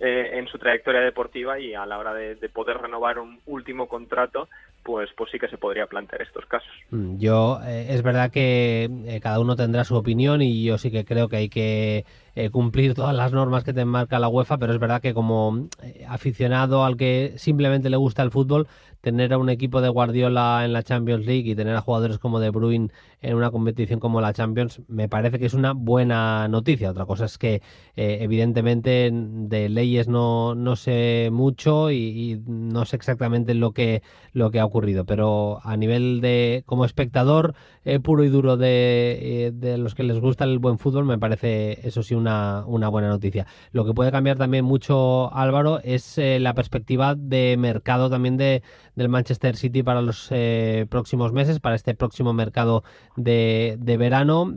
en su trayectoria deportiva, y a la hora de poder renovar un último contrato, pues sí que se podría plantear estos casos. Es verdad que cada uno tendrá su opinión, y yo sí que creo que hay que cumplir todas las normas que te marca la UEFA, pero es verdad que como aficionado al que simplemente le gusta el fútbol, tener a un equipo de Guardiola en la Champions League y tener a jugadores como De Bruyne en una competición como la Champions, me parece que es una buena noticia. Otra cosa es que evidentemente de leyes no sé mucho, y no sé exactamente lo que ha ocurrido, pero a nivel de como espectador puro y duro de los que les gusta el buen fútbol, me parece eso sí una buena noticia. Lo que puede cambiar también mucho, Álvaro, es la perspectiva de mercado también del Manchester City para los próximos meses, para este próximo mercado de verano.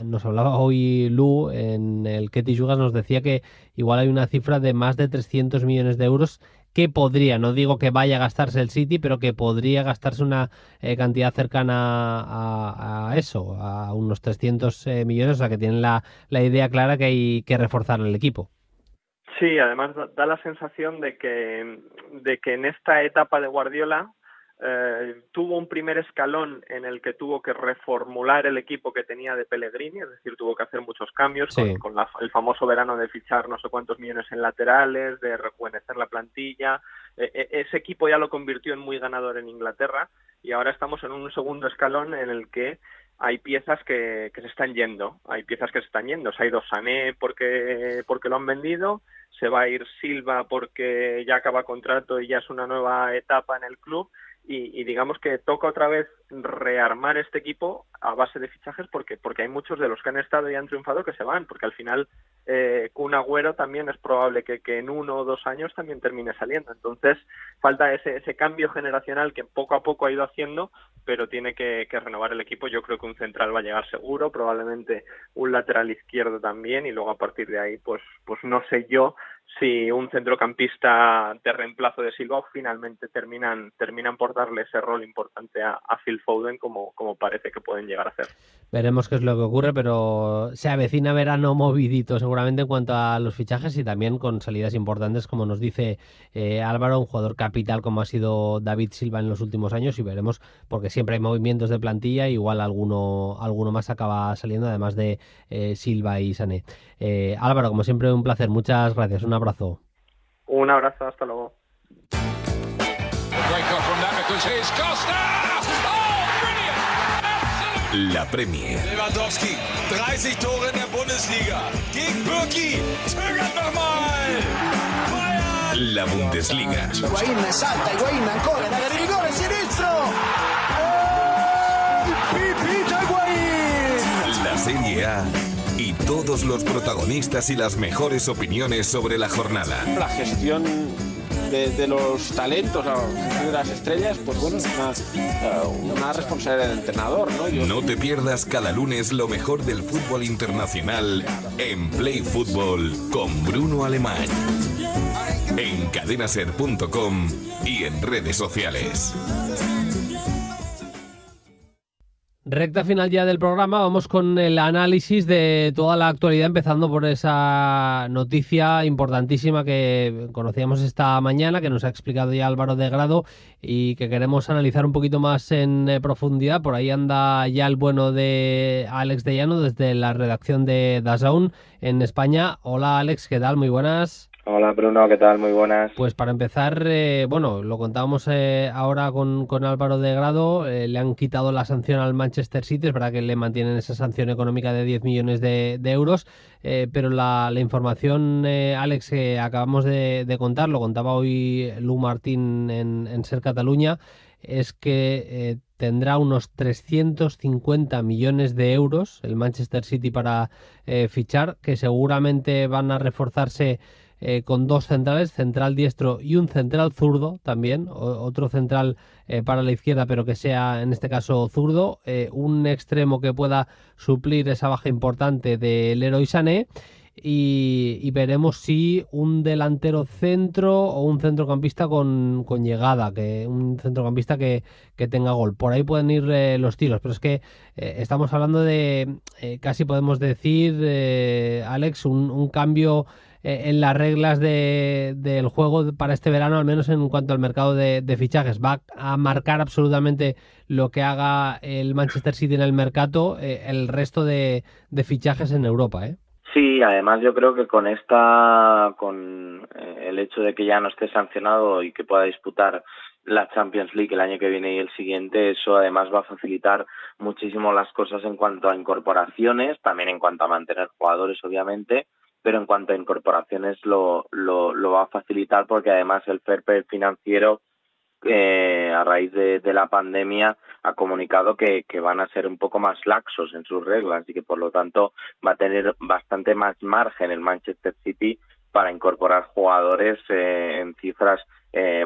Nos hablaba hoy Lu en el Ketty Jugas, nos decía que igual hay una cifra de más de 300 millones de euros que podría, no digo que vaya a gastarse el City, pero que podría gastarse una cantidad cercana a eso, a unos 300 millones, o sea que tienen la idea clara que hay que reforzar el equipo. Sí, además da la sensación de que en esta etapa de Guardiola tuvo un primer escalón en el que tuvo que reformular el equipo que tenía de Pellegrini, es decir, tuvo que hacer muchos cambios, con el famoso verano de fichar no sé cuántos millones en laterales, de rejuvenecer la plantilla, ese equipo ya lo convirtió en muy ganador en Inglaterra y ahora estamos en un segundo escalón en el que hay piezas que se están yendo. Se ha ido Sané porque lo han vendido, se va a ir Silva porque ya acaba contrato y ya es una nueva etapa en el club. Y digamos que toca otra vez rearmar este equipo a base de fichajes porque hay muchos de los que han estado y han triunfado que se van, porque al final Kun Agüero también es probable que en 1 o 2 años también termine saliendo. Entonces falta ese cambio generacional que poco a poco ha ido haciendo, pero tiene que renovar el equipo. Yo creo que un central va a llegar seguro, probablemente un lateral izquierdo también, y luego a partir de ahí pues no sé yo si un centrocampista de reemplazo de Silva finalmente terminan por darle ese rol importante a Phil Foden como parece que pueden llegar a hacer. Veremos qué es lo que ocurre, pero se avecina verano movidito seguramente en cuanto a los fichajes y también con salidas importantes, como nos dice Álvaro, un jugador capital como ha sido David Silva en los últimos años, y veremos, porque siempre hay movimientos de plantilla, igual alguno más acaba saliendo, además de Silva y Sané. Álvaro, como siempre, un placer, muchas gracias, un abrazo. Un abrazo, hasta luego. La Premier. Lewandowski, 30 Tore in der Bundesliga. Gegen Birki. Zögert nochmal. Bayern. La Bundesliga. Higuaín salta, Higuaín ancora in area di rigore, sinistro. Pipita Higuaín. La Serie A y todos los protagonistas y las mejores opiniones sobre la jornada. La gestión de los talentos, de las estrellas, pues bueno, es una responsabilidad del entrenador, ¿no? No te pierdas cada lunes lo mejor del fútbol internacional en Play Fútbol con Bruno Alemán. En cadenaser.com y en redes sociales. Recta final ya del programa, vamos con el análisis de toda la actualidad, empezando por esa noticia importantísima que conocíamos esta mañana, que nos ha explicado ya Álvaro de Grado y que queremos analizar un poquito más en profundidad. Por ahí anda ya el bueno de Alex de Llano desde la redacción de DAZN en España. Hola Alex, ¿qué tal? Muy buenas. Hola Bruno, ¿qué tal? Muy buenas. Pues para empezar, lo contábamos ahora con Álvaro de Grado, le han quitado la sanción al Manchester City, es verdad que le mantienen esa sanción económica de 10 millones de euros, pero la información, Alex, que acabamos de contar, lo contaba hoy Lu Martín en Ser Cataluña, es que tendrá unos 350 millones de euros el Manchester City para fichar, que seguramente van a reforzarse con 2 centrales, central diestro y un central zurdo también, otro central para la izquierda pero que sea en este caso zurdo, un extremo que pueda suplir esa baja importante del Leroy Sané, y veremos si un delantero centro o un centrocampista con llegada, un centrocampista que tenga gol. Por ahí pueden ir los tiros, pero es que estamos hablando de casi podemos decir, Alex, un cambio en las reglas del juego para este verano, al menos en cuanto al mercado de fichajes. Va a marcar absolutamente lo que haga el Manchester City en el mercado, el resto de fichajes en Europa, ¿eh? Sí, además yo creo que con el hecho de que ya no esté sancionado y que pueda disputar la Champions League el año que viene y el siguiente, eso además va a facilitar muchísimo las cosas en cuanto a incorporaciones, también en cuanto a mantener jugadores, obviamente, pero en cuanto a incorporaciones lo va a facilitar, porque además el fair play financiero a raíz de la pandemia ha comunicado que van a ser un poco más laxos en sus reglas y que por lo tanto va a tener bastante más margen el Manchester City para incorporar jugadores en cifras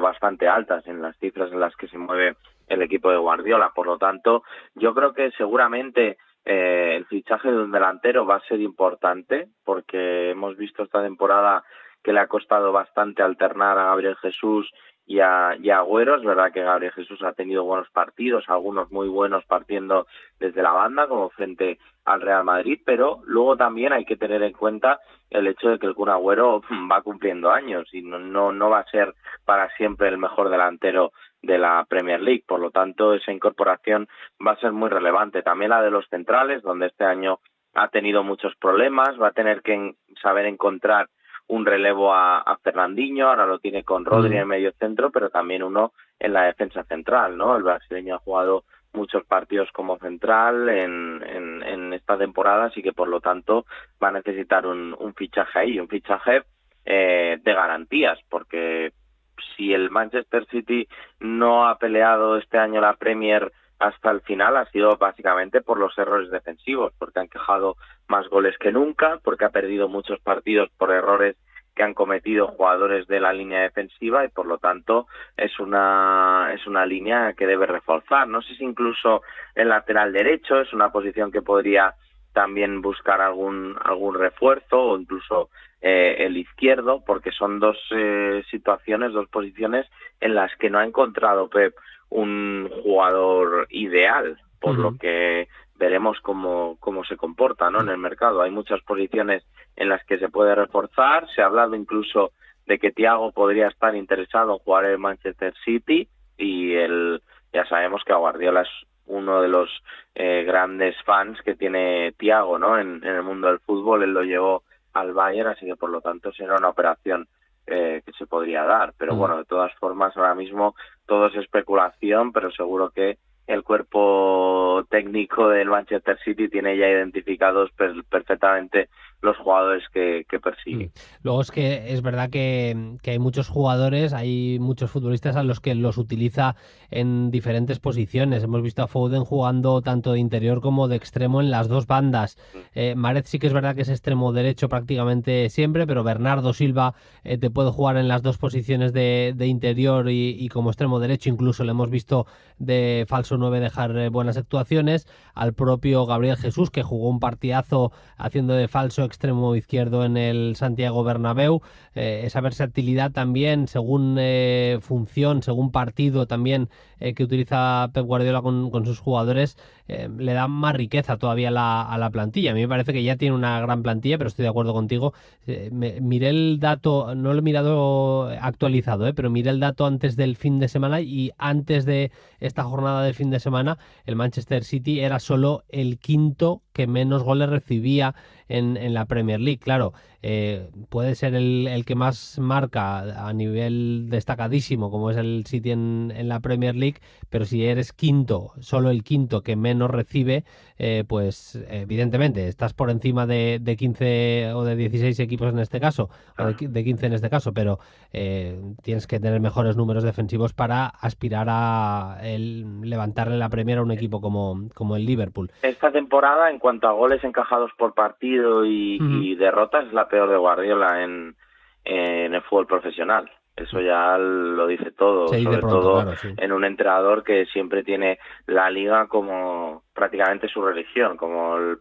bastante altas, en las cifras en las que se mueve el equipo de Guardiola. Por lo tanto, yo creo que seguramente el fichaje de un delantero va a ser importante, porque hemos visto esta temporada que le ha costado bastante alternar a Gabriel Jesús y a Agüero. Es verdad que Gabriel Jesús ha tenido buenos partidos, algunos muy buenos partiendo desde la banda, como frente al Real Madrid, pero luego también hay que tener en cuenta el hecho de que el Kun Agüero va cumpliendo años y no va a ser para siempre el mejor delantero de la Premier League. Por lo tanto, esa incorporación va a ser muy relevante. También la de los centrales, donde este año ha tenido muchos problemas, va a tener que saber encontrar un relevo a Fernandinho, ahora lo tiene con Rodri en el medio centro, pero también uno en la defensa central, ¿no? El brasileño ha jugado muchos partidos como central en esta temporada, así que por lo tanto va a necesitar un fichaje ahí, un fichaje de garantías, porque si el Manchester City no ha peleado este año la Premier hasta el final, ha sido básicamente por los errores defensivos, porque han quejado más goles que nunca, porque ha perdido muchos partidos por errores que han cometido jugadores de la línea defensiva, y por lo tanto es una línea que debe reforzar. No sé si incluso el lateral derecho es una posición que podría también buscar algún refuerzo, o incluso el izquierdo, porque son dos posiciones en las que no ha encontrado Pep un jugador ideal, por lo que veremos cómo se comporta, ¿no?, en el mercado. Hay muchas posiciones en las que se puede reforzar. Se ha hablado incluso de que Thiago podría estar interesado en jugar en el Manchester City, y ya sabemos que a Guardiola es uno de los grandes fans que tiene Thiago, ¿no?, en el mundo del fútbol. Él lo llevó al Bayern, así que por lo tanto será una operación que se podría dar. Pero bueno, de todas formas, ahora mismo todo es especulación, pero seguro que el cuerpo técnico del Manchester City tiene ya identificados perfectamente los jugadores que persigue. Luego es verdad que hay muchos jugadores, hay muchos futbolistas a los que los utiliza en diferentes posiciones. Hemos visto a Foden jugando tanto de interior como de extremo en las dos bandas. Mahrez sí que es verdad que es extremo derecho prácticamente siempre, pero Bernardo Silva te puede jugar en las dos posiciones de interior y como extremo derecho. Incluso le hemos visto de falso 9 dejar buenas actuaciones. Al propio Gabriel Jesús, que jugó un partidazo haciendo de falso extremo izquierdo en el Santiago Bernabéu. Esa versatilidad también, según función, según partido también que utiliza Pep Guardiola con sus jugadores, le da más riqueza todavía a la plantilla. A mí me parece que ya tiene una gran plantilla, pero estoy de acuerdo contigo. Miré el dato, no lo he mirado actualizado, pero miré el dato antes del fin de semana, y antes de esta jornada del fin de semana el Manchester City era solo el quinto que menos goles recibía en la Premier League. Claro, puede ser el que más marca a nivel destacadísimo, como es el City en la Premier League, pero si eres quinto, solo el quinto que menos recibe, pues evidentemente estás por encima de 15 o de 16 equipos en este caso, o de 15 en este caso, pero tienes que tener mejores números defensivos para aspirar a levantarle la Premier a un equipo como el Liverpool. Esta temporada, en cuanto a goles encajados por partido y derrotas, es la peor de Guardiola en el fútbol profesional. Eso ya lo dice todo, sobre todo claro, sí, en un entrenador que siempre tiene la liga como prácticamente su religión, como el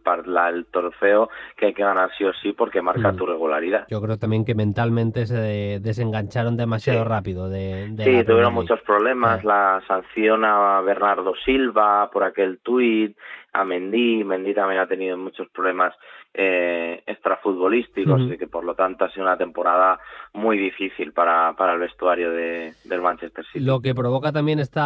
trofeo que hay que ganar sí o sí porque marca tu regularidad. Yo creo también que mentalmente se desengancharon demasiado rápido de sí, tuvieron muchos problemas, la sanción a Bernardo Silva por aquel tuit, a Mendy también ha tenido muchos problemas extrafutbolísticos, así que por lo tanto ha sido una temporada muy difícil para el vestuario del Manchester City. Lo que provoca también este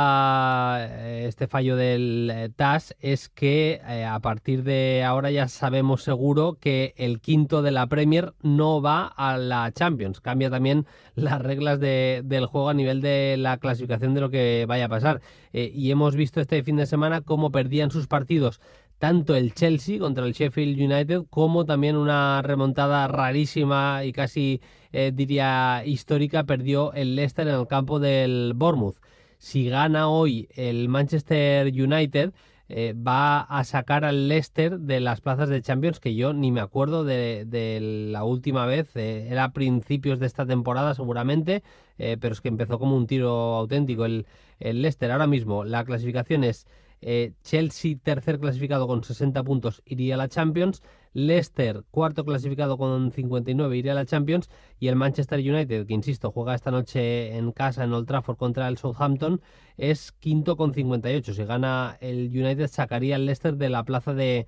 fallo del TAS es que a partir de ahora ya sabemos seguro que el quinto de la Premier no va a la Champions. Cambia también las reglas del juego a nivel de la clasificación de lo que vaya a pasar. Y hemos visto este fin de semana cómo perdían sus partidos tanto el Chelsea contra el Sheffield United como también una remontada rarísima y casi diría histórica, perdió el Leicester en el campo del Bournemouth. Si gana hoy el Manchester United, va a sacar al Leicester de las plazas de Champions, que yo ni me acuerdo de la última vez, era a principios de esta temporada seguramente, pero es que empezó como un tiro auténtico el Leicester. Ahora mismo la clasificación es Chelsea tercer clasificado con 60 puntos, iría a la Champions. Leicester cuarto clasificado con 59, iría a la Champions. Y el Manchester United, que insisto, juega esta noche en casa en Old Trafford contra el Southampton, es quinto con 58. Si gana el United sacaría al Leicester de la plaza de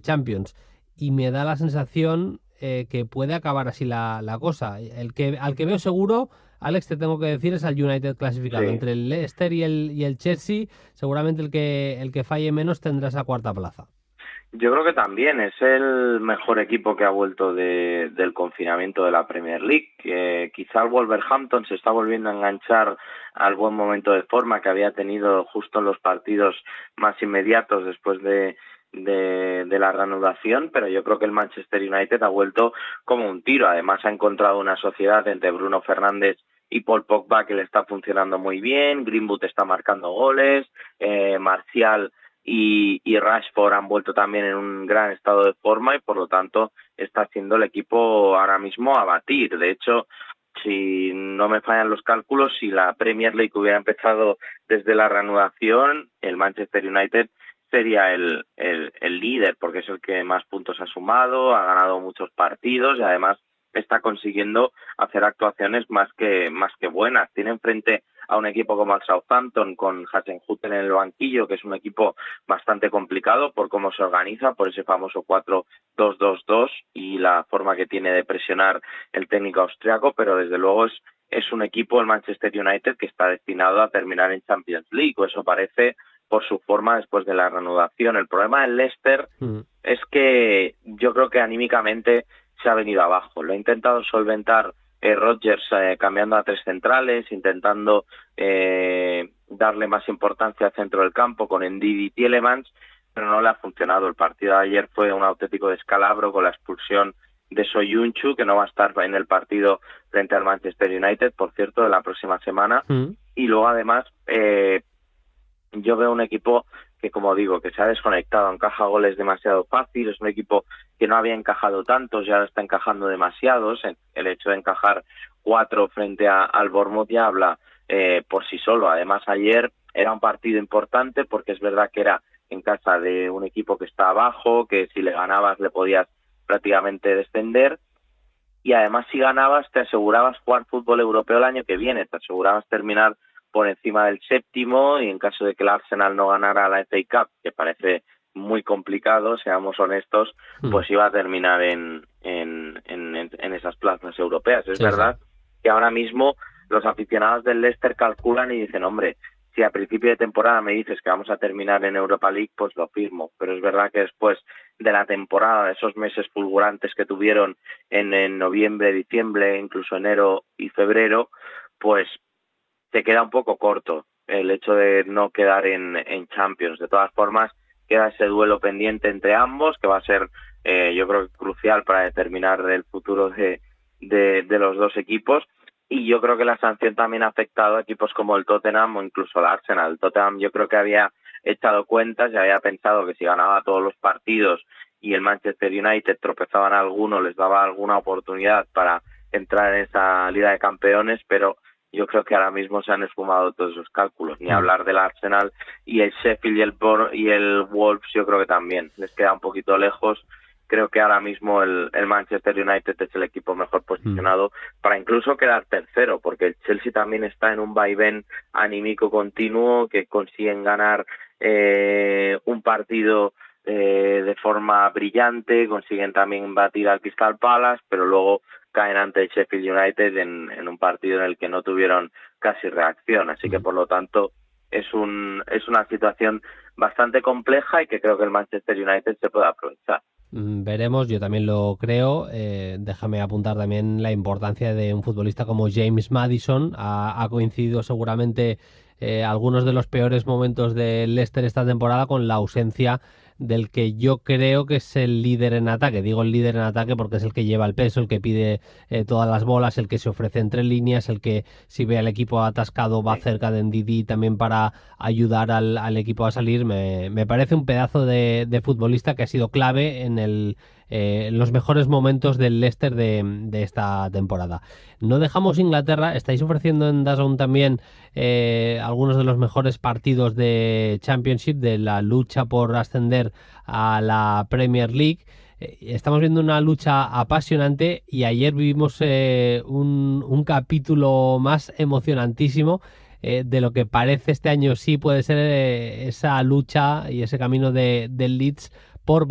Champions. Y me da la sensación que puede acabar así la cosa. Al que veo seguro, Alex, te tengo que decir, es al United clasificado. Sí. Entre el Leicester y el Chelsea, seguramente el que falle menos tendrá esa cuarta plaza. Yo creo que también es el mejor equipo que ha vuelto del confinamiento de la Premier League. Quizá el Wolverhampton se está volviendo a enganchar al buen momento de forma que había tenido justo en los partidos más inmediatos después de la reanudación, pero yo creo que el Manchester United ha vuelto como un tiro. Además ha encontrado una sociedad entre Bruno Fernández y Paul Pogba que le está funcionando muy bien. Greenwood está marcando goles, Martial y Rashford han vuelto también en un gran estado de forma y por lo tanto está siendo el equipo ahora mismo a batir. De hecho, si no me fallan los cálculos, si la Premier League hubiera empezado desde la reanudación, el Manchester United sería el líder, porque es el que más puntos ha sumado, ha ganado muchos partidos y además está consiguiendo hacer actuaciones más que buenas. Tiene enfrente a un equipo como el Southampton con Hasenhuttl en el banquillo, que es un equipo bastante complicado por cómo se organiza, por ese famoso 4-2-2-2 y la forma que tiene de presionar el técnico austriaco, pero desde luego es un equipo, el Manchester United, que está destinado a terminar en Champions League, o eso parece por su forma después de la reanudación. El problema del Leicester es que yo creo que anímicamente se ha venido abajo. Lo ha intentado solventar Rodgers cambiando a 3 centrales, intentando darle más importancia al centro del campo con Ndidi y Tielemans, pero no le ha funcionado. El partido de ayer fue un auténtico descalabro con la expulsión de Soyuncu, que no va a estar en el partido frente al Manchester United, por cierto, de la próxima semana. Y luego además yo veo un equipo que, como digo, que se ha desconectado, encaja goles demasiado fácil, es un equipo que no había encajado tantos, ya está encajando demasiados. El hecho de encajar 4 frente al Bournemouth ya habla por sí solo. Además, ayer era un partido importante porque es verdad que era en casa de un equipo que está abajo, que si le ganabas le podías prácticamente descender, y además si ganabas te asegurabas jugar fútbol europeo el año que viene, te asegurabas terminar por encima del 7º, y en caso de que el Arsenal no ganara la FA Cup, que parece muy complicado, seamos honestos, pues iba a terminar en esas plazas europeas. Es verdad que ahora mismo los aficionados del Leicester calculan y dicen, hombre, si a principio de temporada me dices que vamos a terminar en Europa League, pues lo firmo. Pero es verdad que después de la temporada, de esos meses fulgurantes que tuvieron en noviembre, diciembre, incluso enero y febrero, pues te queda un poco corto el hecho de no quedar en Champions. De todas formas, queda ese duelo pendiente entre ambos, que va a ser, yo creo, crucial para determinar el futuro de los dos equipos. Y yo creo que la sanción también ha afectado a equipos como el Tottenham o incluso el Arsenal. El Tottenham yo creo que había echado cuentas y había pensado que si ganaba todos los partidos y el Manchester United tropezaba en alguno, les daba alguna oportunidad para entrar en esa Liga de Campeones, pero yo creo que ahora mismo se han esfumado todos esos cálculos. Ni hablar del Arsenal, y el Sheffield y el Wolves yo creo que también les queda un poquito lejos. Creo que ahora mismo el Manchester United es el equipo mejor posicionado para incluso quedar tercero, porque el Chelsea también está en un vaivén anímico continuo, que consiguen ganar un partido de forma brillante, consiguen también batir al Crystal Palace, pero luego caen ante el Sheffield United en un partido en el que no tuvieron casi reacción. Así que, por lo tanto, es una situación bastante compleja y que creo que el Manchester United se puede aprovechar. Veremos, yo también lo creo. Déjame apuntar también la importancia de un futbolista como James Maddison. Ha coincidido seguramente algunos de los peores momentos del Leicester esta temporada con la ausencia del que yo creo que es el líder en ataque. Digo el líder en ataque porque es el que lleva el peso, el que pide todas las bolas, el que se ofrece entre líneas, el que si ve al equipo atascado va cerca de Ndidi también para ayudar al equipo a salir. Me parece un pedazo de futbolista que ha sido clave en los mejores momentos del Leicester de esta temporada. No dejamos Inglaterra, estáis ofreciendo en DAZN también algunos de los mejores partidos de Championship, de la lucha por ascender a la Premier League. Estamos viendo una lucha apasionante y ayer vivimos un capítulo más emocionantísimo de lo que parece este año sí puede ser esa lucha y ese camino del Leeds por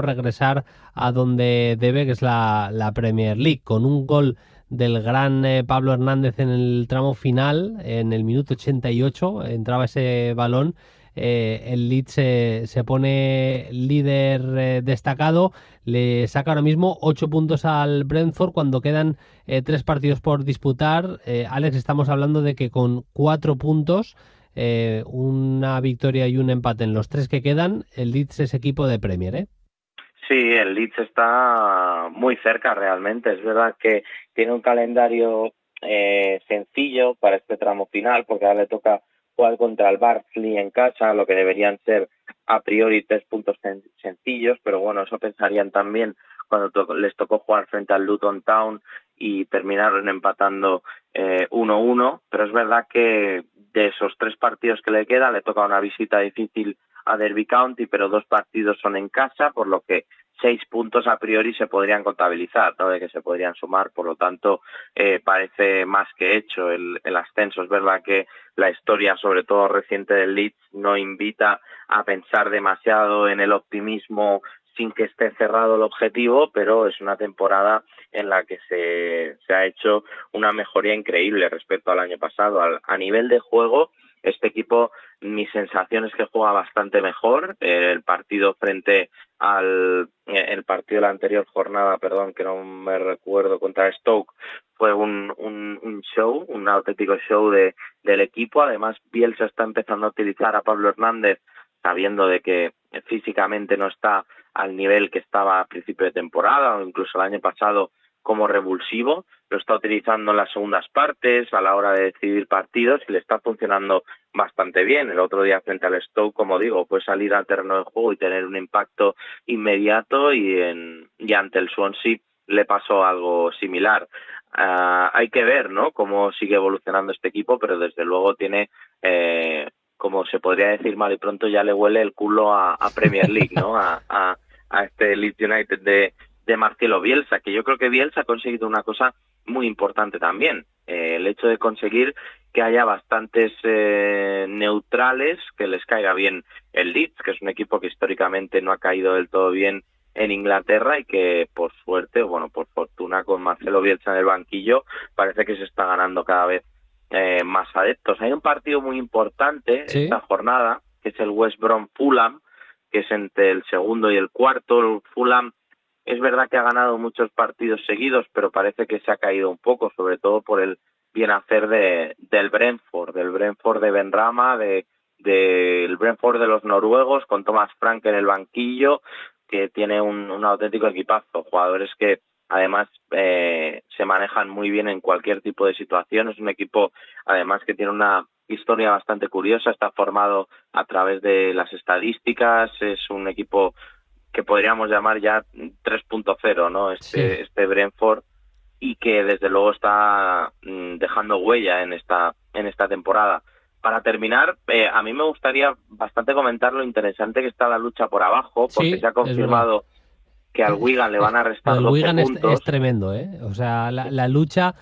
regresar a donde debe, que es la Premier League, con un gol del gran Pablo Hernández en el tramo final, en el minuto 88, entraba ese balón. el Leeds se pone líder destacado, le saca ahora mismo 8 puntos al Brentford cuando quedan 3 partidos por disputar. Alex, estamos hablando de que con 4 puntos, una victoria y un empate en los 3 que quedan, el Leeds es equipo de Premier, ¿eh? Sí, el Leeds está muy cerca realmente. Es verdad que tiene un calendario sencillo para este tramo final, porque ahora le toca jugar contra el Barnsley en casa, lo que deberían ser a priori 3 puntos sencillos, pero bueno, eso pensarían también cuando les tocó jugar frente al Luton Town y terminaron empatando 1-1, pero es verdad que de esos 3 partidos que le queda, le toca una visita difícil a Derby County, pero 2 partidos son en casa, por lo que 6 puntos a priori se podrían contabilizar, ¿no? De que se podrían sumar, por lo tanto parece más que hecho el ascenso. Es verdad que la historia, sobre todo reciente del Leeds, no invita a pensar demasiado en el optimismo sin que esté cerrado el objetivo, pero es una temporada en la que se ha hecho una mejoría increíble respecto al año pasado. A nivel de juego, este equipo, mi sensación es que juega bastante mejor. El partido frente el partido de la anterior jornada, que no me recuerdo, contra Stoke, fue un show, un auténtico show del equipo. Además, Bielsa está empezando a utilizar a Pablo Hernández, sabiendo de que físicamente no está al nivel que estaba a principio de temporada o incluso el año pasado, como revulsivo. Lo está utilizando en las segundas partes a la hora de decidir partidos y le está funcionando bastante bien. El otro día frente al Stoke, como digo, puede salir al terreno de juego y tener un impacto inmediato, y ante el Swansea le pasó algo similar. Hay que ver, ¿no?, cómo sigue evolucionando este equipo, pero desde luego tiene, como se podría decir mal y pronto, ya le huele el culo a Premier League, ¿no? a este Leeds United de Marcelo Bielsa, que yo creo que Bielsa ha conseguido una cosa muy importante también, el hecho de conseguir que haya bastantes neutrales que les caiga bien el Leeds, que es un equipo que históricamente no ha caído del todo bien en Inglaterra y que por suerte, por fortuna, con Marcelo Bielsa en el banquillo, parece que se está ganando cada vez más adeptos. Hay un partido muy importante esta jornada, que es el West Brom Fulham, que es entre el segundo y el cuarto. El Fulham es verdad que ha ganado muchos partidos seguidos, pero parece que se ha caído un poco, sobre todo por el bien hacer del Brentford de Benrahma, del Brentford de los noruegos, con Thomas Frank en el banquillo, que tiene un auténtico equipazo, jugadores que además se manejan muy bien en cualquier tipo de situación. Es un equipo además que tiene una historia bastante curiosa, está formado a través de las estadísticas, es un equipo que podríamos llamar ya 3.0, ¿no? Este Brentford, y que desde luego está dejando huella en esta temporada. Para terminar, a mí me gustaría bastante comentar lo interesante que está la lucha por abajo, porque se ha confirmado que al Wigan le van a restar 12 Wigan puntos. es tremendo, ¿eh? O sea, la lucha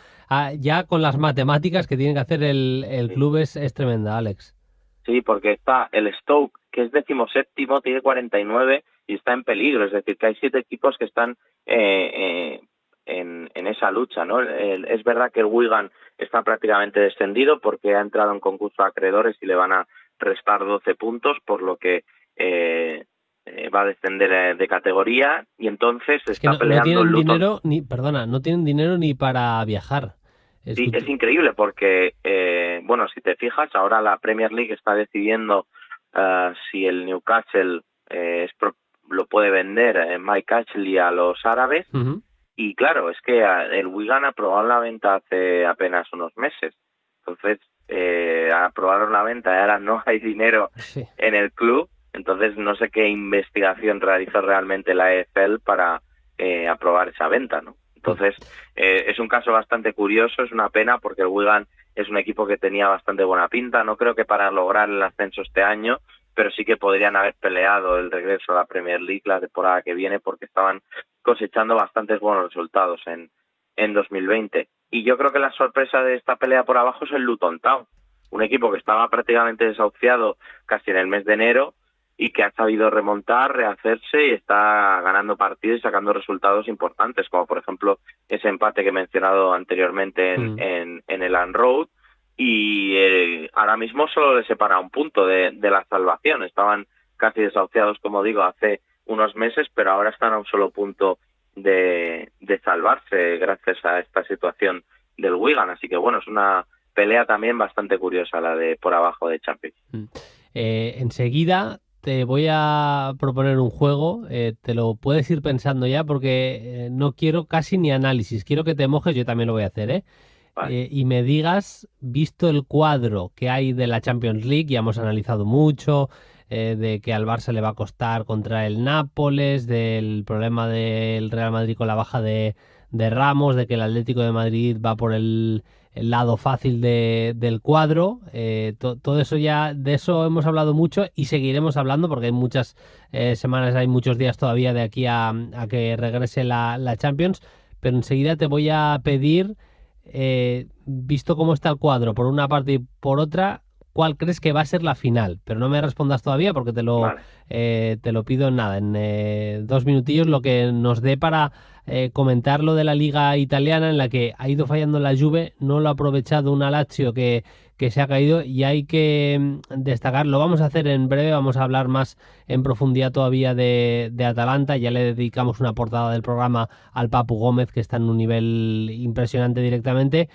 ya con las matemáticas que tiene que hacer el club es tremenda, Alex. Sí, porque está el Stoke, que es 17º, tiene 49 y está en peligro. Es decir, que hay 7 equipos que están en esa lucha, ¿no? Es verdad que el Wigan está prácticamente descendido porque ha entrado en concurso de acreedores y le van a restar 12 puntos, por lo que va a descender de categoría, y entonces está peleando el Luton. No tienen dinero ni para viajar. Sí, es increíble porque, si te fijas, ahora la Premier League está decidiendo si el Newcastle lo puede vender Mike Ashley a los árabes. Uh-huh. Y claro, es que el Wigan aprobó la venta hace apenas unos meses. Entonces, aprobaron la venta y ahora no hay dinero en el club. Entonces, no sé qué investigación realizó realmente la EFL para aprobar esa venta, ¿no? Entonces, es un caso bastante curioso, es una pena porque el Wigan es un equipo que tenía bastante buena pinta. No creo que para lograr el ascenso este año, pero sí que podrían haber peleado el regreso a la Premier League la temporada que viene, porque estaban cosechando bastantes buenos resultados en 2020. Y yo creo que la sorpresa de esta pelea por abajo es el Luton Town, un equipo que estaba prácticamente desahuciado casi en el mes de enero y que ha sabido remontar, rehacerse y está ganando partidos y sacando resultados importantes, como por ejemplo ese empate que he mencionado anteriormente en Elland Road, y ahora mismo solo les separa un punto de la salvación. Estaban casi desahuciados, como digo, hace unos meses, pero ahora están a un solo punto de salvarse gracias a esta situación del Wigan. Así que bueno, es una pelea también bastante curiosa la de por abajo de Champions. Enseguida te voy a proponer un juego, te lo puedes ir pensando ya porque no quiero casi ni análisis, quiero que te mojes, yo también lo voy a hacer, vale. Y me digas, visto el cuadro que hay de la Champions League, ya hemos analizado mucho, de que al Barça le va a costar contra el Nápoles, del problema del Real Madrid con la baja de Ramos, de que el Atlético de Madrid va por el lado fácil del cuadro, todo eso ya, de eso hemos hablado mucho y seguiremos hablando porque hay muchas semanas, hay muchos días todavía de aquí a que regrese la Champions, pero enseguida te voy a pedir, visto cómo está el cuadro por una parte y por otra, ¿cuál crees que va a ser la final? Pero no me respondas todavía porque te lo pido en nada, en 2 minutillos, lo que nos dé para comentar lo de la Liga Italiana, en la que ha ido fallando la Juve, no lo ha aprovechado una Lazio que se ha caído y hay que destacar, lo vamos a hacer en breve, vamos a hablar más en profundidad todavía de Atalanta, ya le dedicamos una portada del programa al Papu Gómez, que está en un nivel impresionante directamente.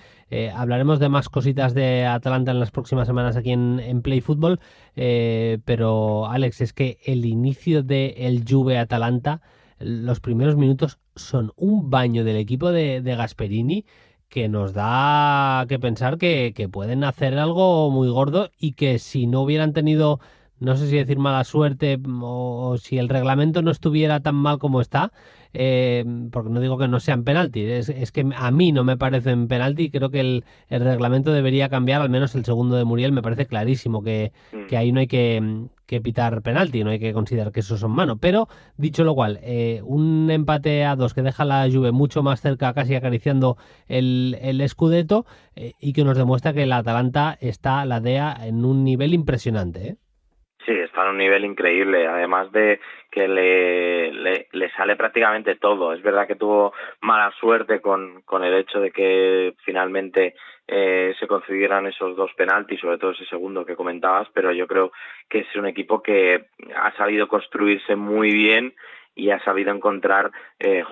Hablaremos de más cositas de Atalanta en las próximas semanas aquí en Play Football, pero Alex, es que el inicio del Juve-Atalanta, los primeros minutos son un baño del equipo de Gasperini que nos da que pensar que pueden hacer algo muy gordo y que si no hubieran tenido, no sé si decir mala suerte o si el reglamento no estuviera tan mal como está, porque no digo que no sean penaltis, es que a mí no me parecen penalti, creo que el reglamento debería cambiar, al menos el segundo de Muriel me parece clarísimo que ahí no hay que pitar penalti, no hay que considerar que eso son mano, pero dicho lo cual, un empate a 2 que deja a la Juve mucho más cerca, casi acariciando el Scudetto, y que nos demuestra que la Atalanta está, la DEA, en un nivel impresionante, Sí, está en un nivel increíble, además de que le sale prácticamente todo. Es verdad que tuvo mala suerte con el hecho de que finalmente se concedieran esos 2 penaltis, sobre todo ese segundo que comentabas, pero yo creo que es un equipo que ha sabido construirse muy bien y ha sabido encontrar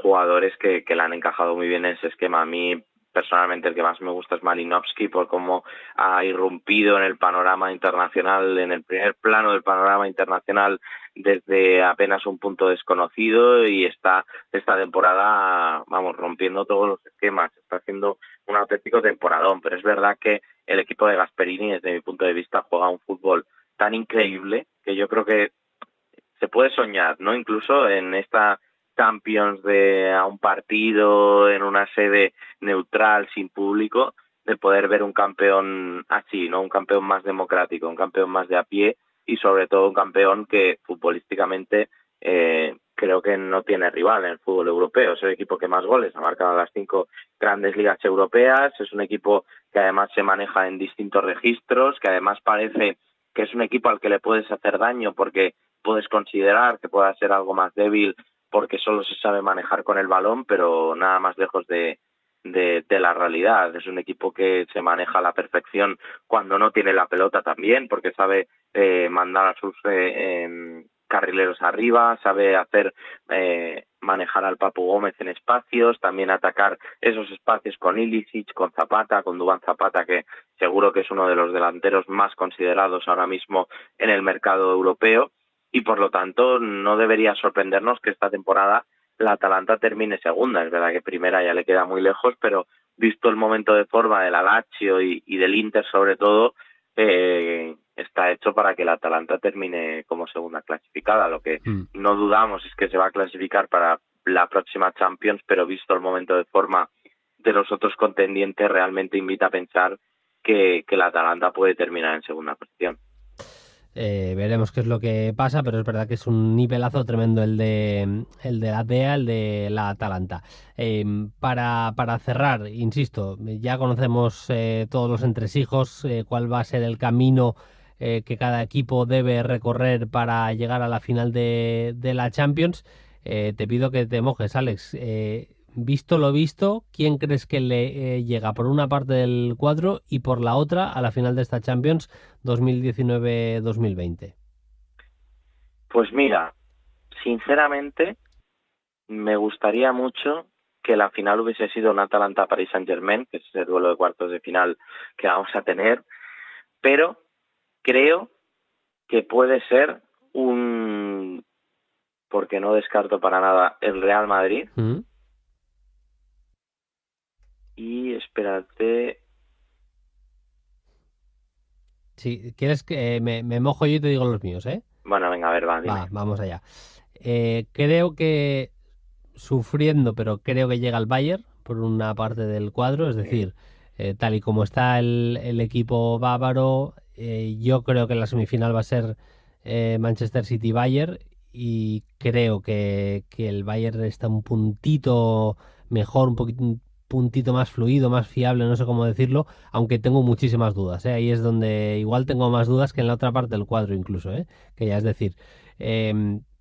jugadores que le han encajado muy bien en ese esquema. A mí personalmente el que más me gusta es Malinovský, por cómo ha irrumpido en el panorama internacional, en el primer plano del panorama internacional desde apenas un punto desconocido, y está esta temporada, rompiendo todos los esquemas, está haciendo un auténtico temporadón, pero es verdad que el equipo de Gasperini, desde mi punto de vista, juega un fútbol tan increíble que yo creo que se puede soñar, ¿no? Incluso en esta Champions a un partido en una sede neutral, sin público, de poder ver un campeón así, ¿no? Un campeón más democrático, un campeón más de a pie y sobre todo un campeón que futbolísticamente creo que no tiene rival en el fútbol europeo. Es el equipo que más goles ha marcado en las 5 grandes ligas europeas, es un equipo que además se maneja en distintos registros, que además parece que es un equipo al que le puedes hacer daño porque puedes considerar que pueda ser algo más débil porque solo se sabe manejar con el balón, pero nada más lejos de la realidad. Es un equipo que se maneja a la perfección cuando no tiene la pelota también, porque sabe mandar a sus carrileros arriba, sabe hacer manejar al Papu Gómez en espacios, también atacar esos espacios con Ilicic, con Zapata, con Duván Zapata, que seguro que es uno de los delanteros más considerados ahora mismo en el mercado europeo. Y por lo tanto no debería sorprendernos que esta temporada la Atalanta termine segunda. Es verdad que primera ya le queda muy lejos, pero visto el momento de forma de la Lazio y del Inter sobre todo, está hecho para que la Atalanta termine como segunda clasificada. Lo que no dudamos es que se va a clasificar para la próxima Champions, pero visto el momento de forma de los otros contendientes, realmente invita a pensar que la Atalanta puede terminar en segunda posición. Veremos qué es lo que pasa, pero es verdad que es un nivelazo tremendo el de la DEA, el de la Atalanta. Para cerrar, insisto, ya conocemos todos los entresijos, cuál va a ser el camino que cada equipo debe recorrer para llegar a la final de la Champions. Te pido que te mojes, Alex. visto lo visto, ¿quién crees que le llega por una parte del cuadro y por la otra a la final de esta Champions 2019-2020? Pues mira, sinceramente me gustaría mucho que la final hubiese sido un Atalanta-Paris Saint-Germain, que es el duelo de cuartos de final que vamos a tener, pero creo que puede ser porque no descarto para nada el Real Madrid. Y espérate. Si quieres que me mojo yo y te digo los míos, ¿eh? Bueno, venga, a ver, dime. Vamos allá. Creo que sufriendo, pero creo que llega el Bayern por una parte del cuadro, es decir, tal y como está el equipo bávaro, yo creo que la semifinal va a ser Manchester City-Bayern, y creo que el Bayern está un puntito mejor, un puntito más fluido, más fiable, no sé cómo decirlo, aunque tengo muchísimas dudas, ¿eh? Ahí es donde igual tengo más dudas que en la otra parte del cuadro incluso, que ya es decir,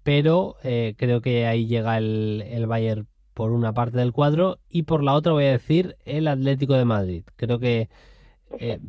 pero creo que ahí llega el Bayern por una parte del cuadro, y por la otra voy a decir el Atlético de Madrid. Creo que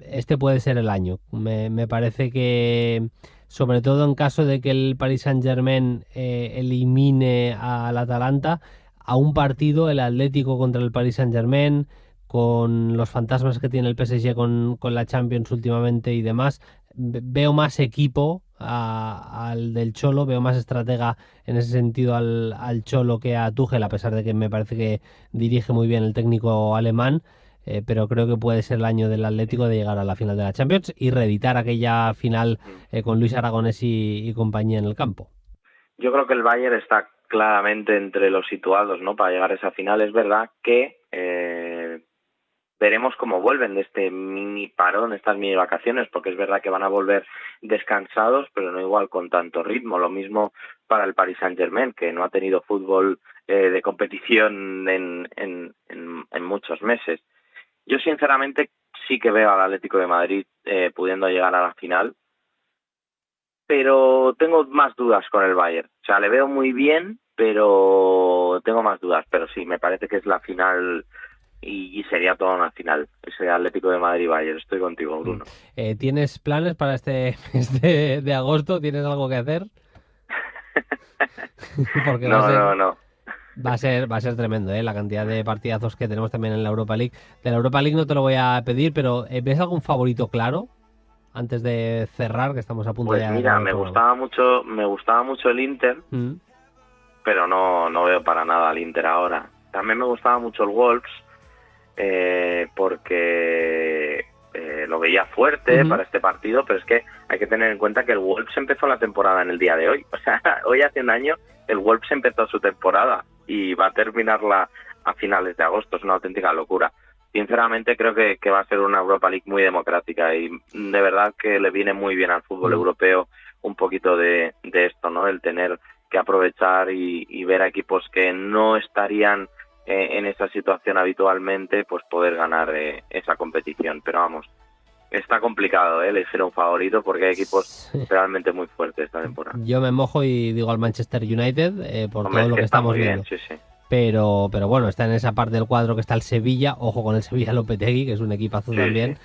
este puede ser el año. Me parece que, sobre todo en caso de que el Paris Saint-Germain elimine al Atalanta, a un partido el Atlético contra el Paris Saint-Germain, con los fantasmas que tiene el PSG con la Champions últimamente y demás, veo más equipo al del Cholo, veo más estratega en ese sentido al Cholo que a Tuchel, a pesar de que me parece que dirige muy bien el técnico alemán. Pero creo que puede ser el año del Atlético de llegar a la final de la Champions y reeditar aquella final con Luis Aragonés y compañía en el campo. Yo creo que el Bayern está claramente entre los situados, ¿no?, para llegar a esa final. Es verdad que veremos cómo vuelven de este mini parón, estas mini vacaciones, porque es verdad que van a volver descansados, pero no igual con tanto ritmo. Lo mismo para el Paris Saint-Germain, que no ha tenido fútbol de competición en muchos meses. Yo sinceramente sí que veo al Atlético de Madrid pudiendo llegar a la final, pero tengo más dudas con el Bayern. O sea, le veo muy bien, pero tengo más dudas. Pero sí, me parece que es la final y sería toda una final. Ese Atlético de Madrid-Bayern. Estoy contigo, Bruno. ¿Tienes planes para este mes de agosto? ¿Tienes algo que hacer? Porque no. Va a ser tremendo, la cantidad de partidazos que tenemos también en la Europa League. De la Europa League no te lo voy a pedir, pero ¿ves algún favorito claro antes de cerrar, que estamos a punto pues ya de... Pues mira, me gustaba mucho el Inter, pero no veo para nada al Inter ahora. También me gustaba mucho el Wolves, porque lo veía fuerte para este partido, pero es que hay que tener en cuenta que el Wolves empezó la temporada en el día de hoy. O sea, hoy hace un año el Wolves empezó su temporada y va a terminarla a finales de agosto. Es una auténtica locura. Sinceramente creo que va a ser una Europa League muy democrática y de verdad que le viene muy bien al fútbol europeo un poquito de esto, ¿no? El tener que aprovechar y ver a equipos que no estarían en esa situación habitualmente, pues poder ganar esa competición. Pero vamos, está complicado elegir un favorito porque hay equipos realmente muy fuertes esta temporada. Yo me mojo y digo al Manchester United por todo lo que estamos viendo. Sí. Pero bueno, está en esa parte del cuadro que está el Sevilla. Ojo con el Sevilla Lopetegui, que es un equipazo también.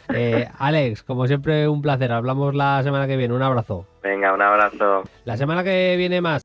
Alex, como siempre, un placer. Hablamos la semana que viene. Un abrazo. Venga, un abrazo. La semana que viene más.